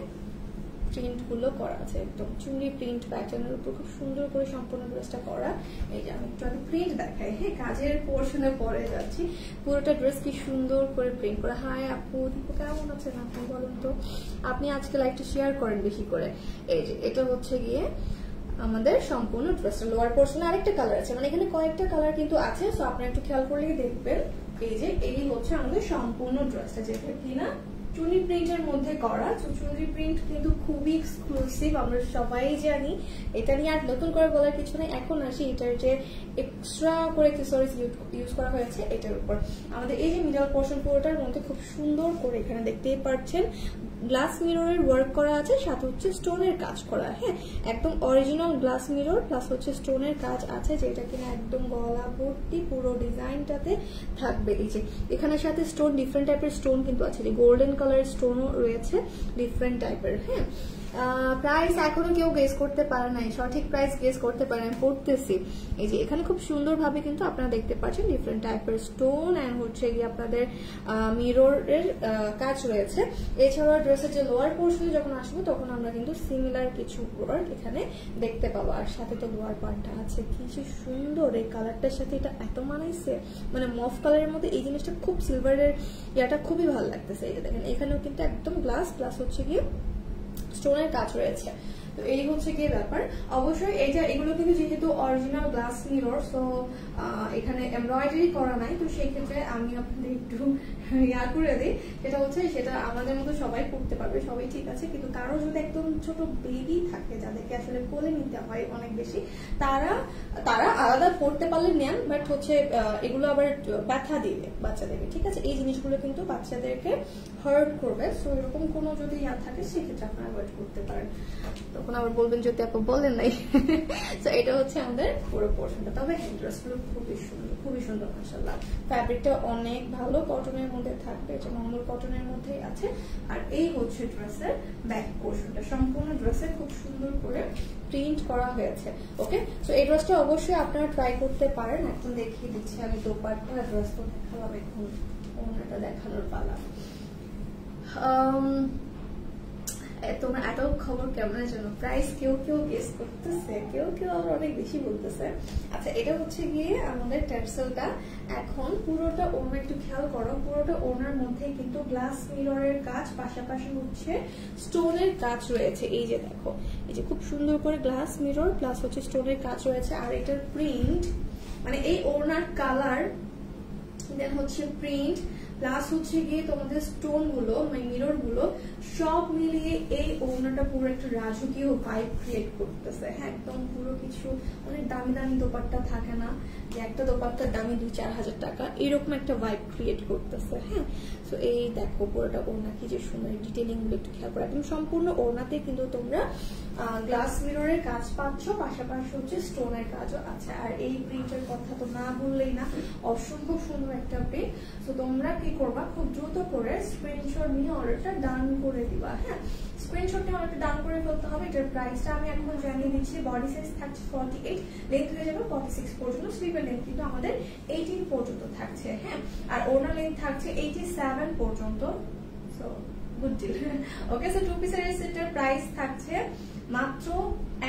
প্রিন্ট গুলো করা আছে, একদম চুনরি প্রিন্ট প্যাটার্নের উপর খুব সুন্দর করে সম্পূর্ণ ড্রেসটা করা। এই যে আমি একটু আগে প্রিন্ট দেখাই, হ্যাঁ, কাজের পোর্শনে পরে যাচ্ছি। পুরোটা ড্রেস কি সুন্দর করে প্রিন্ট করা। হাই আপু, দীপু কেমন আছেন আপনি বলুন তো? আপনি আজকে লাইকটা শেয়ার করেন বেশি করে। এই যে এটা হচ্ছে গিয়ে আমাদের সম্পূর্ণ ড্রেসটা। লোয়ার পোর্শনে আরেকটা কালার আছে, মানে এখানে কয়েকটা কালার কিন্তু আছে, সো আপনারা একটু খেয়াল করলে দেখবেন। এই যে এই হচ্ছে আমাদের সম্পূর্ণ ড্রেসটা, যেটা কিনা চুনি প্রিন্টের মধ্যে করা। চুনি প্রিন্ট কিন্তু খুবই এক্সক্লুসিভ, আমরা সবাই জানি, এটা নিয়ে আর নতুন করে বলার কিছু নেই। এখন আসি এটার যে এক্সট্রা করে অ্যাকসেসরিজ ইউজ করা হয়েছে এটার উপর। আমাদের এই যে মিডল পোর্শন পুরোটার মধ্যে খুব সুন্দর করে এখানে দেখতেই পাচ্ছেন গ্লাস মিররের ওয়ার্ক করা আছে, সাথে হচ্ছে স্টোনের কাজ করা, হ্যাঁ, একদম অরিজিনাল গ্লাস মিরর প্লাস হচ্ছে স্টোনের কাজ আছে, যেটা কিনা একদম গলা ভর্তি পুরো ডিজাইনটাতে থাকবে। এই যে এখানের সাথে স্টোন, ডিফারেন্ট টাইপের স্টোন কিন্তু আছে, যে গোল্ডেন কালারের স্টোনও রয়েছে ডিফারেন্ট টাইপের, হ্যাঁ। প্রাইস এখনো কেউ গেস করতে পারে নাই, সঠিক প্রাইস গেস করতে পারে আমি পড়তেছি। এই যে এখানে খুব সুন্দরভাবে কিন্তু আপনারা দেখতে পাচ্ছেন ডিফারেন্ট টাইপের স্টোন এন্ড হচ্ছে গিয়ে আপনাদের মিররের কাজ রয়েছে। এছাড়া ড্রেসের যে লোয়ার পোর্শনে যখন আসবো তখন আমরা কিন্তু সিমিলার কিছু ওয়ার্ক এখানে দেখতে পাবো। আর সাথে তো লোয়ার পার্টটা আছে, কি যে সুন্দর, এই কালারটার সাথে এটা এত মানাইছে, মানে মফ কালারের মধ্যে এই জিনিসটা খুব সিলভারের ইয়াটা খুবই ভালো লাগতেছে। এই যে দেখেন এখানেও কিন্তু একদম গ্লাস প্লাস হচ্ছে গিয়ে স্টোনের কাজ রয়েছে। তো এই হচ্ছে গিয়ে ব্যাপার। অবশ্যই এগুলো কিন্তু যেহেতু অরিজিনাল গ্লাস মিরর, সো এখানে এমব্রয়ডারি করা নাই, তো সেই ক্ষেত্রে আমি আপনাদের একটু ইয়া করে দিই, সেটা আমাদের মতো সবাই করতে পারবে, সবাই ঠিক আছে। কিন্তু কারো যদি একদম ছোট বেবি থাকে যাদেরকে আসলে কোলে নিতে হয় অনেক বেশি, তারা আলাদা পড়তে পারলে নেন, বাট হচ্ছে এগুলো আবার ব্যথা দিবে বাচ্চাদেরকে, ঠিক আছে। এই জিনিসগুলো কিন্তু বাচ্চাদেরকে হার্ট করবে, সো এরকম কোনো যদি ইয়া থাকে সেক্ষেত্রে আপনারা অ্যাভয়েড করতে পারেন। তখন আবার বলবেন যদি আপনি বলেন নাই। তো এটা হচ্ছে আমাদের পুরো পোর্শনটা। তবে ড্রেসগুলো খুবই সুন্দর মাশাআল্লাহ। ফ্যাব্রিকটা অনেক ভালো, কটনের মধ্যে থাকবে, এটা নরমাল কটনের মধ্যেই আছে। আর এই হচ্ছে ড্রেসের ব্যাক পোর্শনটা, সম্পূর্ণ ড্রেসে খুব সুন্দর করে প্রিন্ট করা হয়েছে। ওকে, সো এই ড্রেসটা অবশ্যই আপনারা ট্রাই করতে পারেন। এখন দেখিয়ে দিচ্ছি আমি দোপাট্টা, ড্রেস তো দেখালাম, এখন ওড়নাটা দেখানোর পালা। তোমার এত খবর কেমন যেন, প্রাইস কেউ গেস করতেছে, কেউ আবার অনেক বেশি বলতেছে। আচ্ছা, এটা হচ্ছে গিয়ে আমাদের টার্সেলটা। এখন পুরোটা ওড়না একটু খেয়াল করো, পুরোটা ওড়নার মধ্যে কিন্তু গ্লাস মিররের কাজ, পাশাপাশি হচ্ছে স্টোনের কাজ রয়েছে। এই যে দেখো, এই যে খুব সুন্দর করে গ্লাস মিরর প্লাস হচ্ছে স্টোনের কাজ রয়েছে। আর এটার প্রিন্ট, মানে এই ওড়নার কালার, দেন হচ্ছে প্রিন্ট প্লাস হচ্ছে গিয়ে তোমাদের স্টোন গুলো, মানে মিরর গুলো সব মিলিয়ে এই ওড়নাটা পুরো একটা রাজকীয় ভাইব ক্রিয়েট করতেছে। হ্যাঁ, একদম পুরো কিছু অনেক দামি দোপাট্টা থাকে না, যে একটা দোপাট্টার দামি 2-4 হাজার টাকা, এরকম একটা ভাইব ক্রিয়েট করতেছে। হ্যাঁ, তো এই দেখো পুরোটা ওড়না কি যে সুন্দর, ডিটেইলিং গুলো একটু খেয়াল করো। একদম সম্পূর্ণ ওড়নাতে কিন্তু তোমরা গ্লাস মিররের কাজ পাচ্ছ, পাশাপাশি হচ্ছে স্টোনের কাজও আছে। আর এই প্রিন্টের কথা তো না বললেই না, অসম্ভব সুন্দর একটা প্রিন্ট। তো তোমরা কি করবা, খুব দ্রুত করে স্ক্রিনশট নিয়ে অর্ডারটা ডান করে দিবা। হ্যাঁ, স্ক্রিনশট নিয়ে অর্ডারটা ডান করে ফেলতে হবে। এটার প্রাইসটা আমি এখন জানিয়ে দিচ্ছি। বডি সাইজ থাকছে 48, লেন্থ হয়ে যাবে 46 পর্যন্ত, স্লিভের লেন্থ কিন্তু আমাদের 18 পর্যন্ত থাকছে। হ্যাঁ, আর ওড়না লেন্থ থাকছে 87 পর্যন্ত। So good deal. Okay, so two পিসের সেটের প্রাইস থাকছে মাত্র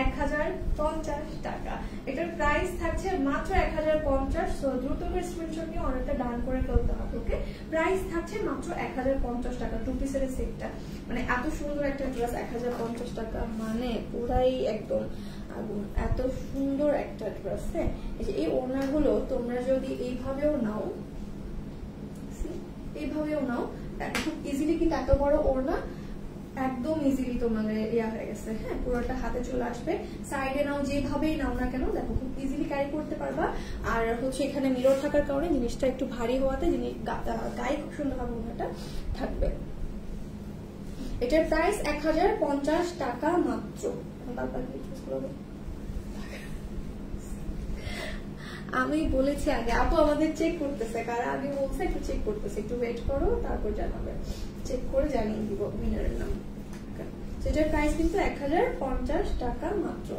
1050 টাকা। এটার প্রাইস থাকছে মাত্র 1050। সো দ্রুত করে স্ক্রিনশট নিয়ে অর্ডারটা ডান করে ফেলতে হবে। ওকে, প্রাইস থাকছে মাত্র 1050 টাকা টু পিসের সেটটা। মানে এত সুন্দর একটা ড্রেস 1050 টাকা, মানে পুরাই একদম আগুন, এত সুন্দর একটা ড্রেস। হ্যাঁ, এই যে এই ওড়নাগুলো তোমরা যদি এইভাবেও নাও, খুব ইজিলি, কিন্তু এত বড় ওড়না একদম ইজিলি তোমাদের ইয়া হয়ে গেছে। হ্যাঁ, পুরোটা হাতে চলে আসবে, সাইডে নাও, যেভাবেই নাও না কেন, দেখো খুব ইজিলি ক্যারি করতে পারবা। আর হচ্ছে এখানে মিরর থাকার কারণে জিনিসটা একটু ভারী হওয়াতে গায়ে খুব সুন্দরভাবে ওড়নাটা থাকবে। এটার প্রাইস 1050 টাকা মাত্র। আমি বলেছি আগে, আপু আমাদের চেক করতেছে, কারা আগে বলছে একটু চেক করতেছে, একটু ওয়েট করো, তারপর জানাবে, চেক করে জানিয়ে দিব উইনারের নাম। সেটার প্রাইস কিন্তু 1050 টাকা মাত্র।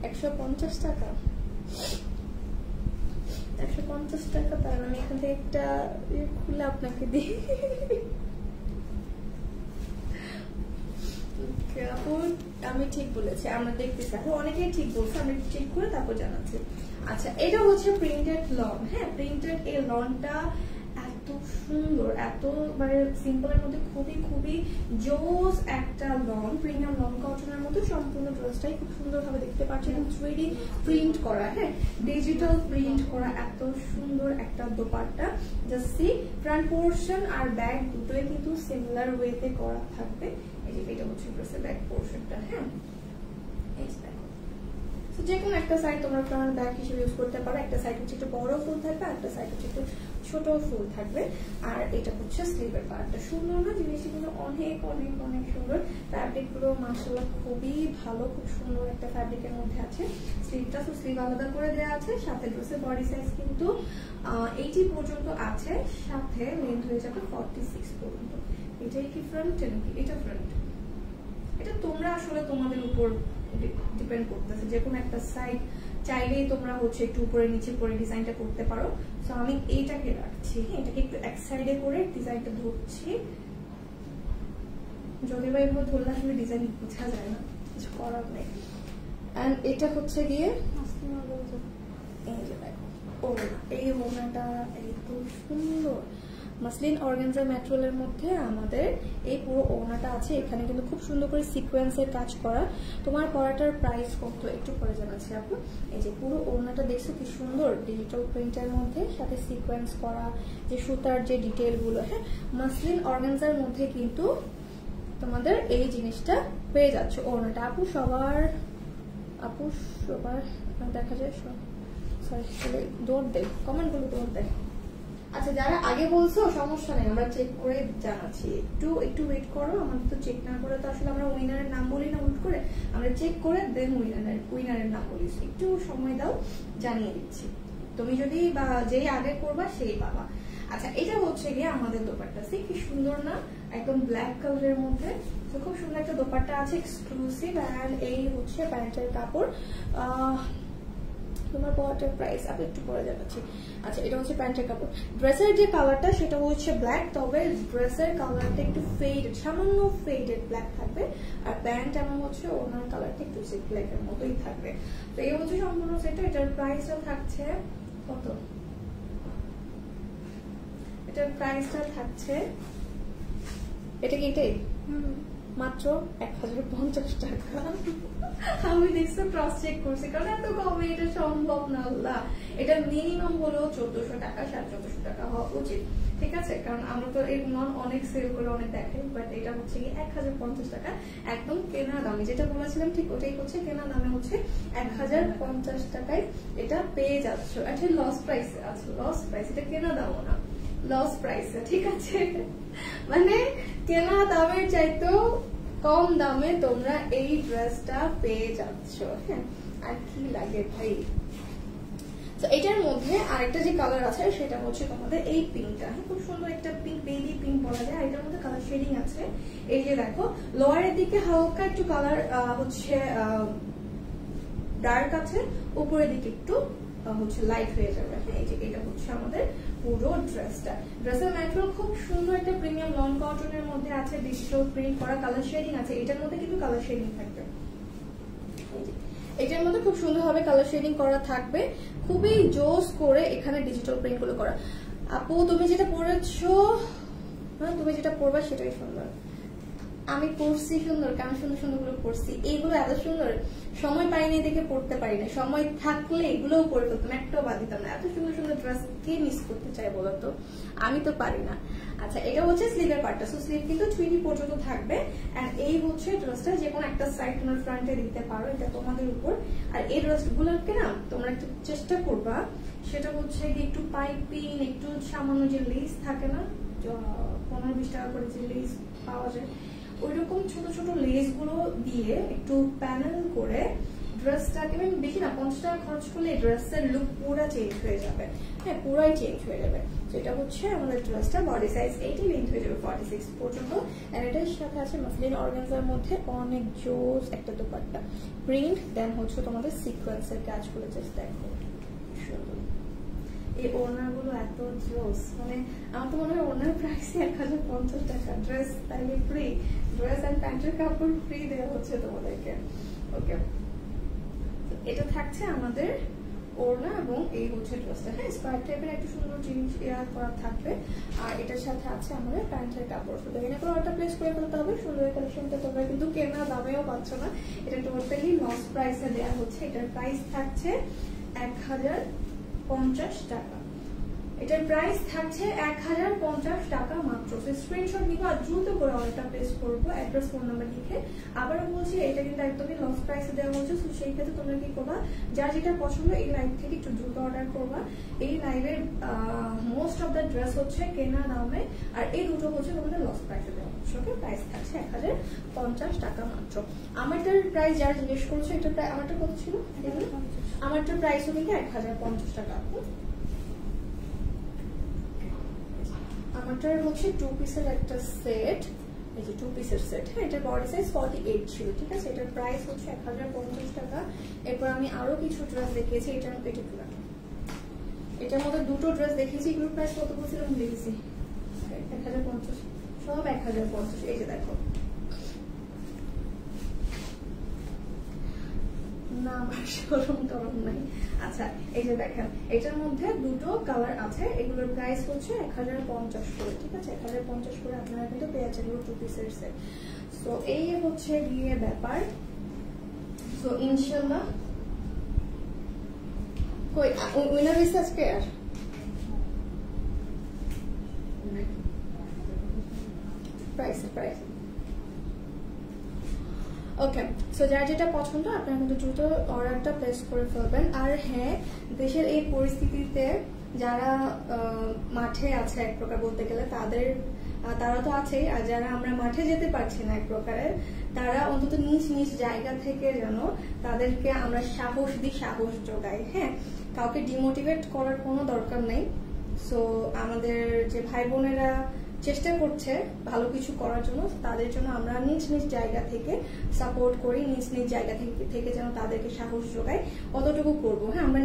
150 টাকা, 150 টাকা। তার আমি এখান থেকে একটা খুলে আপনাকে দিই। আমি ঠিক বলেছি, আমরা দেখতেছি, অনেকেই ঠিক বলছে, আমরা চেক করে তারপর জানাচ্ছি। আচ্ছা, এটা হচ্ছে প্রিন্টেড লন। হ্যাঁ, প্রিন্টেড এই লনটা এত সুন্দর, এত মানে সিম্পলের মধ্যে খুবই জোস একটা লন, প্রিমিয়াম লন কটনের মধ্যে সম্পূর্ণ ড্রেসটাই খুব সুন্দরভাবে দেখতে পাচ্ছেন, 3D প্রিন্ট করা। হ্যাঁ, ডিজিটাল প্রিন্ট করা, এত সুন্দর একটা dupatta. Just see, front portion আর ব্যাক দুটোই কিন্তু সিমিলার ওয়েতে করা থাকবে। এটা হচ্ছে ড্রেসের ব্যাক পোর্শনটা। হ্যাঁ, এই দেখো, যে কোনো একটা সাইড তোমরা ফ্রন্ট ব্যাক হিসেবে ইউজ করতে পারো। একটা সাইড হচ্ছে একটু বড় ফুল থাকবে, আর একটা সাইড হচ্ছে একটু ছোট ফুল থাকবে। আর এটা হচ্ছে স্লিভের পার্টটা। সুন্দর না জিনিসটা, কিন্তু অনেক সুন্দর। ফ্যাব্রিক গুলো মাশাআল্লাহ খুবই ভালো, খুব সুন্দর একটা ফ্যাব্রিকের মধ্যে আছে। স্লিভটা তো স্লিভ আলাদা করে দেওয়া আছে, সাথে ড্রেসের বডি সাইজ কিন্তু 80 পর্যন্ত আছে, সাথে লেন্থ হয়ে যাবে 46 পর্যন্ত। এটাই কি ফ্রন্ট নাকি? এটা ফ্রন্ট। তোমরা আসলে তোমাদের উপর ডিপেন্ড করতেছে, যে কোনো একটা সাইড চাইলেই তোমরা হচ্ছে একটু উপরে নিচে করে ডিজাইনটা করতে পারো। তো আমি এইটাকে রাখছি, এটাকে একটু এক সাইডে করে ডিজাইনটা ধরছি, যদি বা এভাবে ধরলে আসলে ডিজাইন বোঝা যায় না, কিছু করার নেই। এন্ড এটা হচ্ছে গিয়ে এই যে দেখো ওড়না, এই ওড়নাটা এত সুন্দর মাসলিন অর্গানজা ম্যাটেরিয়ালের মধ্যে আমাদের এই পুরো ওড়নাটা আছে। এখানে কিন্তু খুব সুন্দর করে সিকোয়েন্সের কাজ করা। তোমার পরাটার প্রাইস কত একটু পরে জানাচ্ছি আপু। এই যে পুরো ওড়নাটা দেখছো কি সুন্দর ডিজিটাল প্রিন্টের মধ্যে, সাথে সিকোয়েন্স করা যে সুতার যে ডিটেল গুলো, হ্যাঁ মাসলিন অর্গানজার মধ্যে কিন্তু তোমাদের এই জিনিসটা পেয়ে যাচ্ছ। ওড়নাটা আপু সবার দেখা যায়, সরি দৌড় দেয়, কমেন্ট গুলো দৌড় দেয়। আচ্ছা যারা আগে বলছো সমস্যা নেই, আমরা চেক করে জানাচ্ছি, একটু ওয়েট করো। আমাদের তো চেক না করে তো আসলে আমরা উইনারের নাম বলি না, উল্ট করে আমরা চেক করে দেন উইনারের নাম বলি। একটু সময় দাও, জানিয়ে দিচ্ছি। তুমি যদি বা যেই আগে করবা সেই পাবা। আচ্ছা এটা হচ্ছে গিয়ে আমাদের দোপাট্টা, কি সুন্দর না, একদম ব্ল্যাক কালারের মধ্যে। তো খুব সুন্দর একটা দোপাট্টা আছে এক্সক্লুসিভ। এন্ড এই হচ্ছে প্যান্টের কাপড়। তোমার পরাটার প্রাইস আমি একটু পরে জানাচ্ছি। আচ্ছা এটা হচ্ছে প্যান্টের কাপড়। ড্রেসের যে কালারটা সেটা হচ্ছে ব্ল্যাক, তবে ড্রেসের কালারটা একটু ফেডেড, সামান্য ফেডেড ব্ল্যাক থাকবে। আর প্যান্ট আমার হচ্ছে ওনার কালারটা একটু সিক ব্ল্যাকের মতোই থাকবে। তো এই হচ্ছে সম্পূর্ণ সেটা। এটার প্রাইসটা থাকছে কত? এটার প্রাইসটা থাকছে, এটা কি এটাই মাত্র 1050 টাকা। আমি দেখছো ক্রস চেক করছি, কারণ এত কমে এটা সম্ভব না আল্লাহ। এটা মিনিমাম হলো 1400 টাকা, 1450 টাকা হওয়া উচিত, ঠিক আছে? কারণ আমরা তো এর নন অনেক সেল করে অনেক দেখাই, বাট এটা হচ্ছে কি 1050 টাকা একদম কেনা দামে। যেটা বলেছিলাম ঠিক ওটাই হচ্ছে, কেনা দামে হচ্ছে 1050 টাকায় এটা পেয়ে যাচ্ছ। অ্যাকচুয়ালি লস প্রাইসে আছে, লস প্রাইস, এটা কেনা দামও না, লস প্রাইসে, ঠিক আছে? মানে কেনা দামের চাইতেও কম দামে তোমরা এই ড্রেসটা পেয়ে যাচ্ছ। হ্যাঁ আর কি লাগে ভাই। তো এটার মধ্যে আরেকটা যে কালার আছে সেটা হচ্ছে তোমাদের এই পিঙ্কটা, খুব সুন্দর একটা পিঙ্ক, বেবি পিঙ্ক বলা যায়। এটার মধ্যে কালার শেডিং আছে, এই যে দেখো লোয়ারের দিকে হালকা একটু কালার হচ্ছে ডার্ক আছে, উপরের দিকে একটু হচ্ছে লাইট হয়ে যাবে। এই যে এটা হচ্ছে আমাদের পুরো ড্রেসটা। ড্রেসের ম্যাটেরিয়াল খুব সুন্দর একটা প্রিমিয়াম লন কটনের মধ্যে আছে, ডিজিটাল প্রিন্ট করা, কালার শেডিং আছে। এটার মধ্যে কিন্তু কালার শেডিং থাকবে, এটার মধ্যে খুব সুন্দরভাবে কালার শেডিং করা থাকবে, খুবই জোস করে এখানে ডিজিটাল প্রিন্ট গুলো করা। আপু তুমি যেটা পরেছো, হ্যাঁ তুমি যেটা পরবা সেটাই সুন্দর। আমি পড়ছি সুন্দর, কারণ সুন্দর সুন্দর গুলো পড়ছি, এইগুলো এত সুন্দর সময় পাইনি দেখে পড়তে পারি না। সময় থাকলে এগুলোও পরে ফেলতাম, একটাও বাদ দিতাম না। এত সুন্দর সুন্দর ড্রেস কে মিস করতে চাই বলতো, আমি তো পারি না। আচ্ছা এটা হচ্ছে স্লিভের পার্টটা, সো স্লিভ কিন্তু 20 পর্যন্ত থাকবে। এন্ড এই হচ্ছে ড্রেসটা, যে কোনো একটা সাইড তোমার ফ্রন্টে দিতে পারো, এটা তোমাদের উপর। আর এই ড্রেসগুলোকে না তোমরা একটু চেষ্টা করবা, সেটা হচ্ছে একটু পাইপিং, একটু সামান্য যে লেস থাকে না, 15-20 টাকা করে যে লেস পাওয়া যায়, ওইরকম ছোট ছোট লেস গুলো দিয়ে একটু প্যানেল করে ড্রেসটাকে, বেশি না 50 টাকা খরচ করলে ড্রেসের লুক পুরো চেঞ্জ হয়ে যাবে। হ্যাঁ পুরাই চেঞ্জ হয়ে যাবে। যেটা হচ্ছে আমাদের ড্রেসটা বডি সাইজ 80, লেন্থ হয়ে যাবে 46 পর্যন্ত। আর এটার সাথে আছে মাসলিন অর্গানজার মধ্যে অনেক জোস একটা দোপাট্টা, প্রিন্ট, দেন হচ্ছে তোমাদের সিকোয়েন্সের কাজগুলো জাস্ট দেখো সুন্দর। এই ওড়নাগুলো এত জোস, মানে আমার তো মনে হয় ওড়নার প্রাইস 1050 টাকা, ড্রেস তাইলে ফ্রি, ড্রেস এন্ড প্যান্টের কাপড় ফ্রি দেওয়া হচ্ছে তোমাদেরকে। ওকে এটা থাকছে আমাদের ওড়না এবং এই হচ্ছে ড্রেসটা। হ্যাঁ স্কার্ট টাইপের একটা সুন্দর জিনিস করা থাকবে। আর এটার সাথে আছে আমাদের প্যান্টের কাপড়। তো এখানে কোনো অর্ডার প্লেস করে ফেলতে হবে। সুন্দর কালেকশনটা তোমরা কিন্তু কেনা দামেও পাচ্ছ না, এটা টোটালি লস প্রাইসে দেওয়া হচ্ছে। এটার প্রাইস থাকছে 1050 টাকা। এটার প্রাইস থাকছে 1050 টাকা মাত্র। স্ক্রিনশট নিব আর দ্রুত করে অর্ডারটা প্লেস করবো, অ্যাড্রেস ফোন নাম্বার লিখে। আবারও বলছি এটা কিন্তু একদমই লস প্রাইসে দেওয়া হচ্ছে। তো সেই ক্ষেত্রে তোমরা কি করবা, যার যেটা পছন্দ এই লাইভ থেকে একটু দ্রুত অর্ডার করবা। এই লাইভের মোস্ট অফ দ্য ড্রেস হচ্ছে কেনা দামে, আর এই দুটো হচ্ছে তোমাদের লস প্রাইসে দেওয়া হচ্ছে। ওকে প্রাইস থাকছে 1050 টাকা মাত্র। আমারটার প্রাইস যারা জিজ্ঞেস করছো, এটা প্রায় আমারটা কত ছিল? আমারটার প্রাইসও কিন্তু 1050 টাকা। আমারটার হচ্ছে 2 পিসের একটা সেট, এই যে 2 পিসের সেট। হ্যাঁ, এটার বডি সাইজ 48 ছিল, ঠিক আছে। এটার প্রাইস হচ্ছে 1050 টাকা। এরপর আমি আরো কিছু ড্রেস দেখিয়েছি, এটার মধ্যে দুটো ড্রেস দেখিয়েছি, এগুলোর প্রাইস কত বলছিলাম ভুলে গেছি। 1050, সব 1050। এই যে দেখো, না আমার শোরুম টরম নাই। আচ্ছা, এই যে দেখেন, এটার মধ্যে দুটো কালার আছে, এগুলোর প্রাইস হচ্ছে 1050 করে, ঠিক আছে। 1050 করে আপনারা কিন্তু পেয়ে যাচ্ছেন 2 পিসের সেট। সো এই হচ্ছে গিয়ে ব্যাপার। সো ইনশাআল্লাহ কই উইনার হইছে আজকে আর প্রাইস ওকে। সো যার যেটা পছন্দ আপনারা কিন্তু দ্রুত অর্ডারটা প্লেস করে ফেলবেন। আর হ্যাঁ, দেশের এই পরিস্থিতিতে যারা মাঠে আছে এক প্রকার বলতে গেলে তারা তো আছেই, আর যারা আমরা মাঠে যেতে পারছি না এক প্রকারের, তারা অন্তত নিজ নিজ জায়গা থেকে যেন তাদেরকে আমরা সাহস যোগাই। হ্যাঁ, কাউকে ডিমোটিভেট করার কোনো দরকার নেই। সো আমাদের যে ভাই বোনেরা চেষ্টা করছে ভালো কিছু করার জন্য, তাদের জন্য আমরা নিজ নিজ জায়গা থেকে সাপোর্ট করি, নিজ নিজ জায়গা থেকে যেন তাদেরকে সাহস যোগাই, অতটুকু করবো। হ্যাঁ, আমরা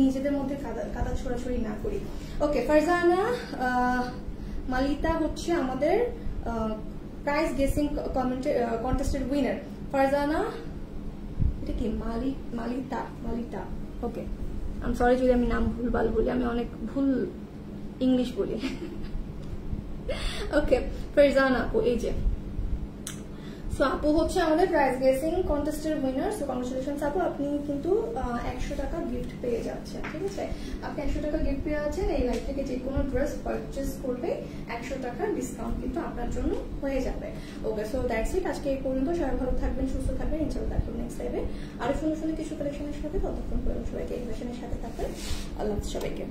নিজেদের মধ্যে কাদা ছোড়াছড়ি না করি। ওকে, ফারজানা মালিতা হচ্ছে আমাদের প্রাইস গেসিং কন্টেস্টের উইনার। ফারজানা, এটা কি মালিতা। ওকে, আই এম সরি যদি আমি নাম ভুলভাল বলি, আমি অনেক ভুল ইংলিশ বলি। ওকে, ফারজানা আপু, এই যে সো আপু হচ্ছে আমাদের প্রাইজ গেসিং কন্টেস্টের উইনার। সো কংগ্রেচুলেশনস আপু, আপনি কিন্তু 100 টাকা গিফট পেয়ে যাচ্ছেন, ঠিক আছে। আপনি 100 টাকা গিফট পেয়ে যাচ্ছেন। এই লাইভ থেকে যে কোনো ড্রেস পারচেস করলে 100 টাকা ডিসকাউন্ট কিন্তু আপনার জন্য হয়ে যাবে। ওকে, সো দ্যাটস ইট। আজকে এই পর্যন্ত। সবাই ভালো থাকবেন, সুস্থ থাকবেন। ইনশাআল্লাহ দেখা হবে নেক্সট লাইভে আরো সুন্দর সুন্দর কিছু কালেকশনের সাথে। ততক্ষণ পর্যন্ত সবাইকে এই কালেকশনের সাথে থাকবেন। আল্লাহ হাফেজ সবাইকে।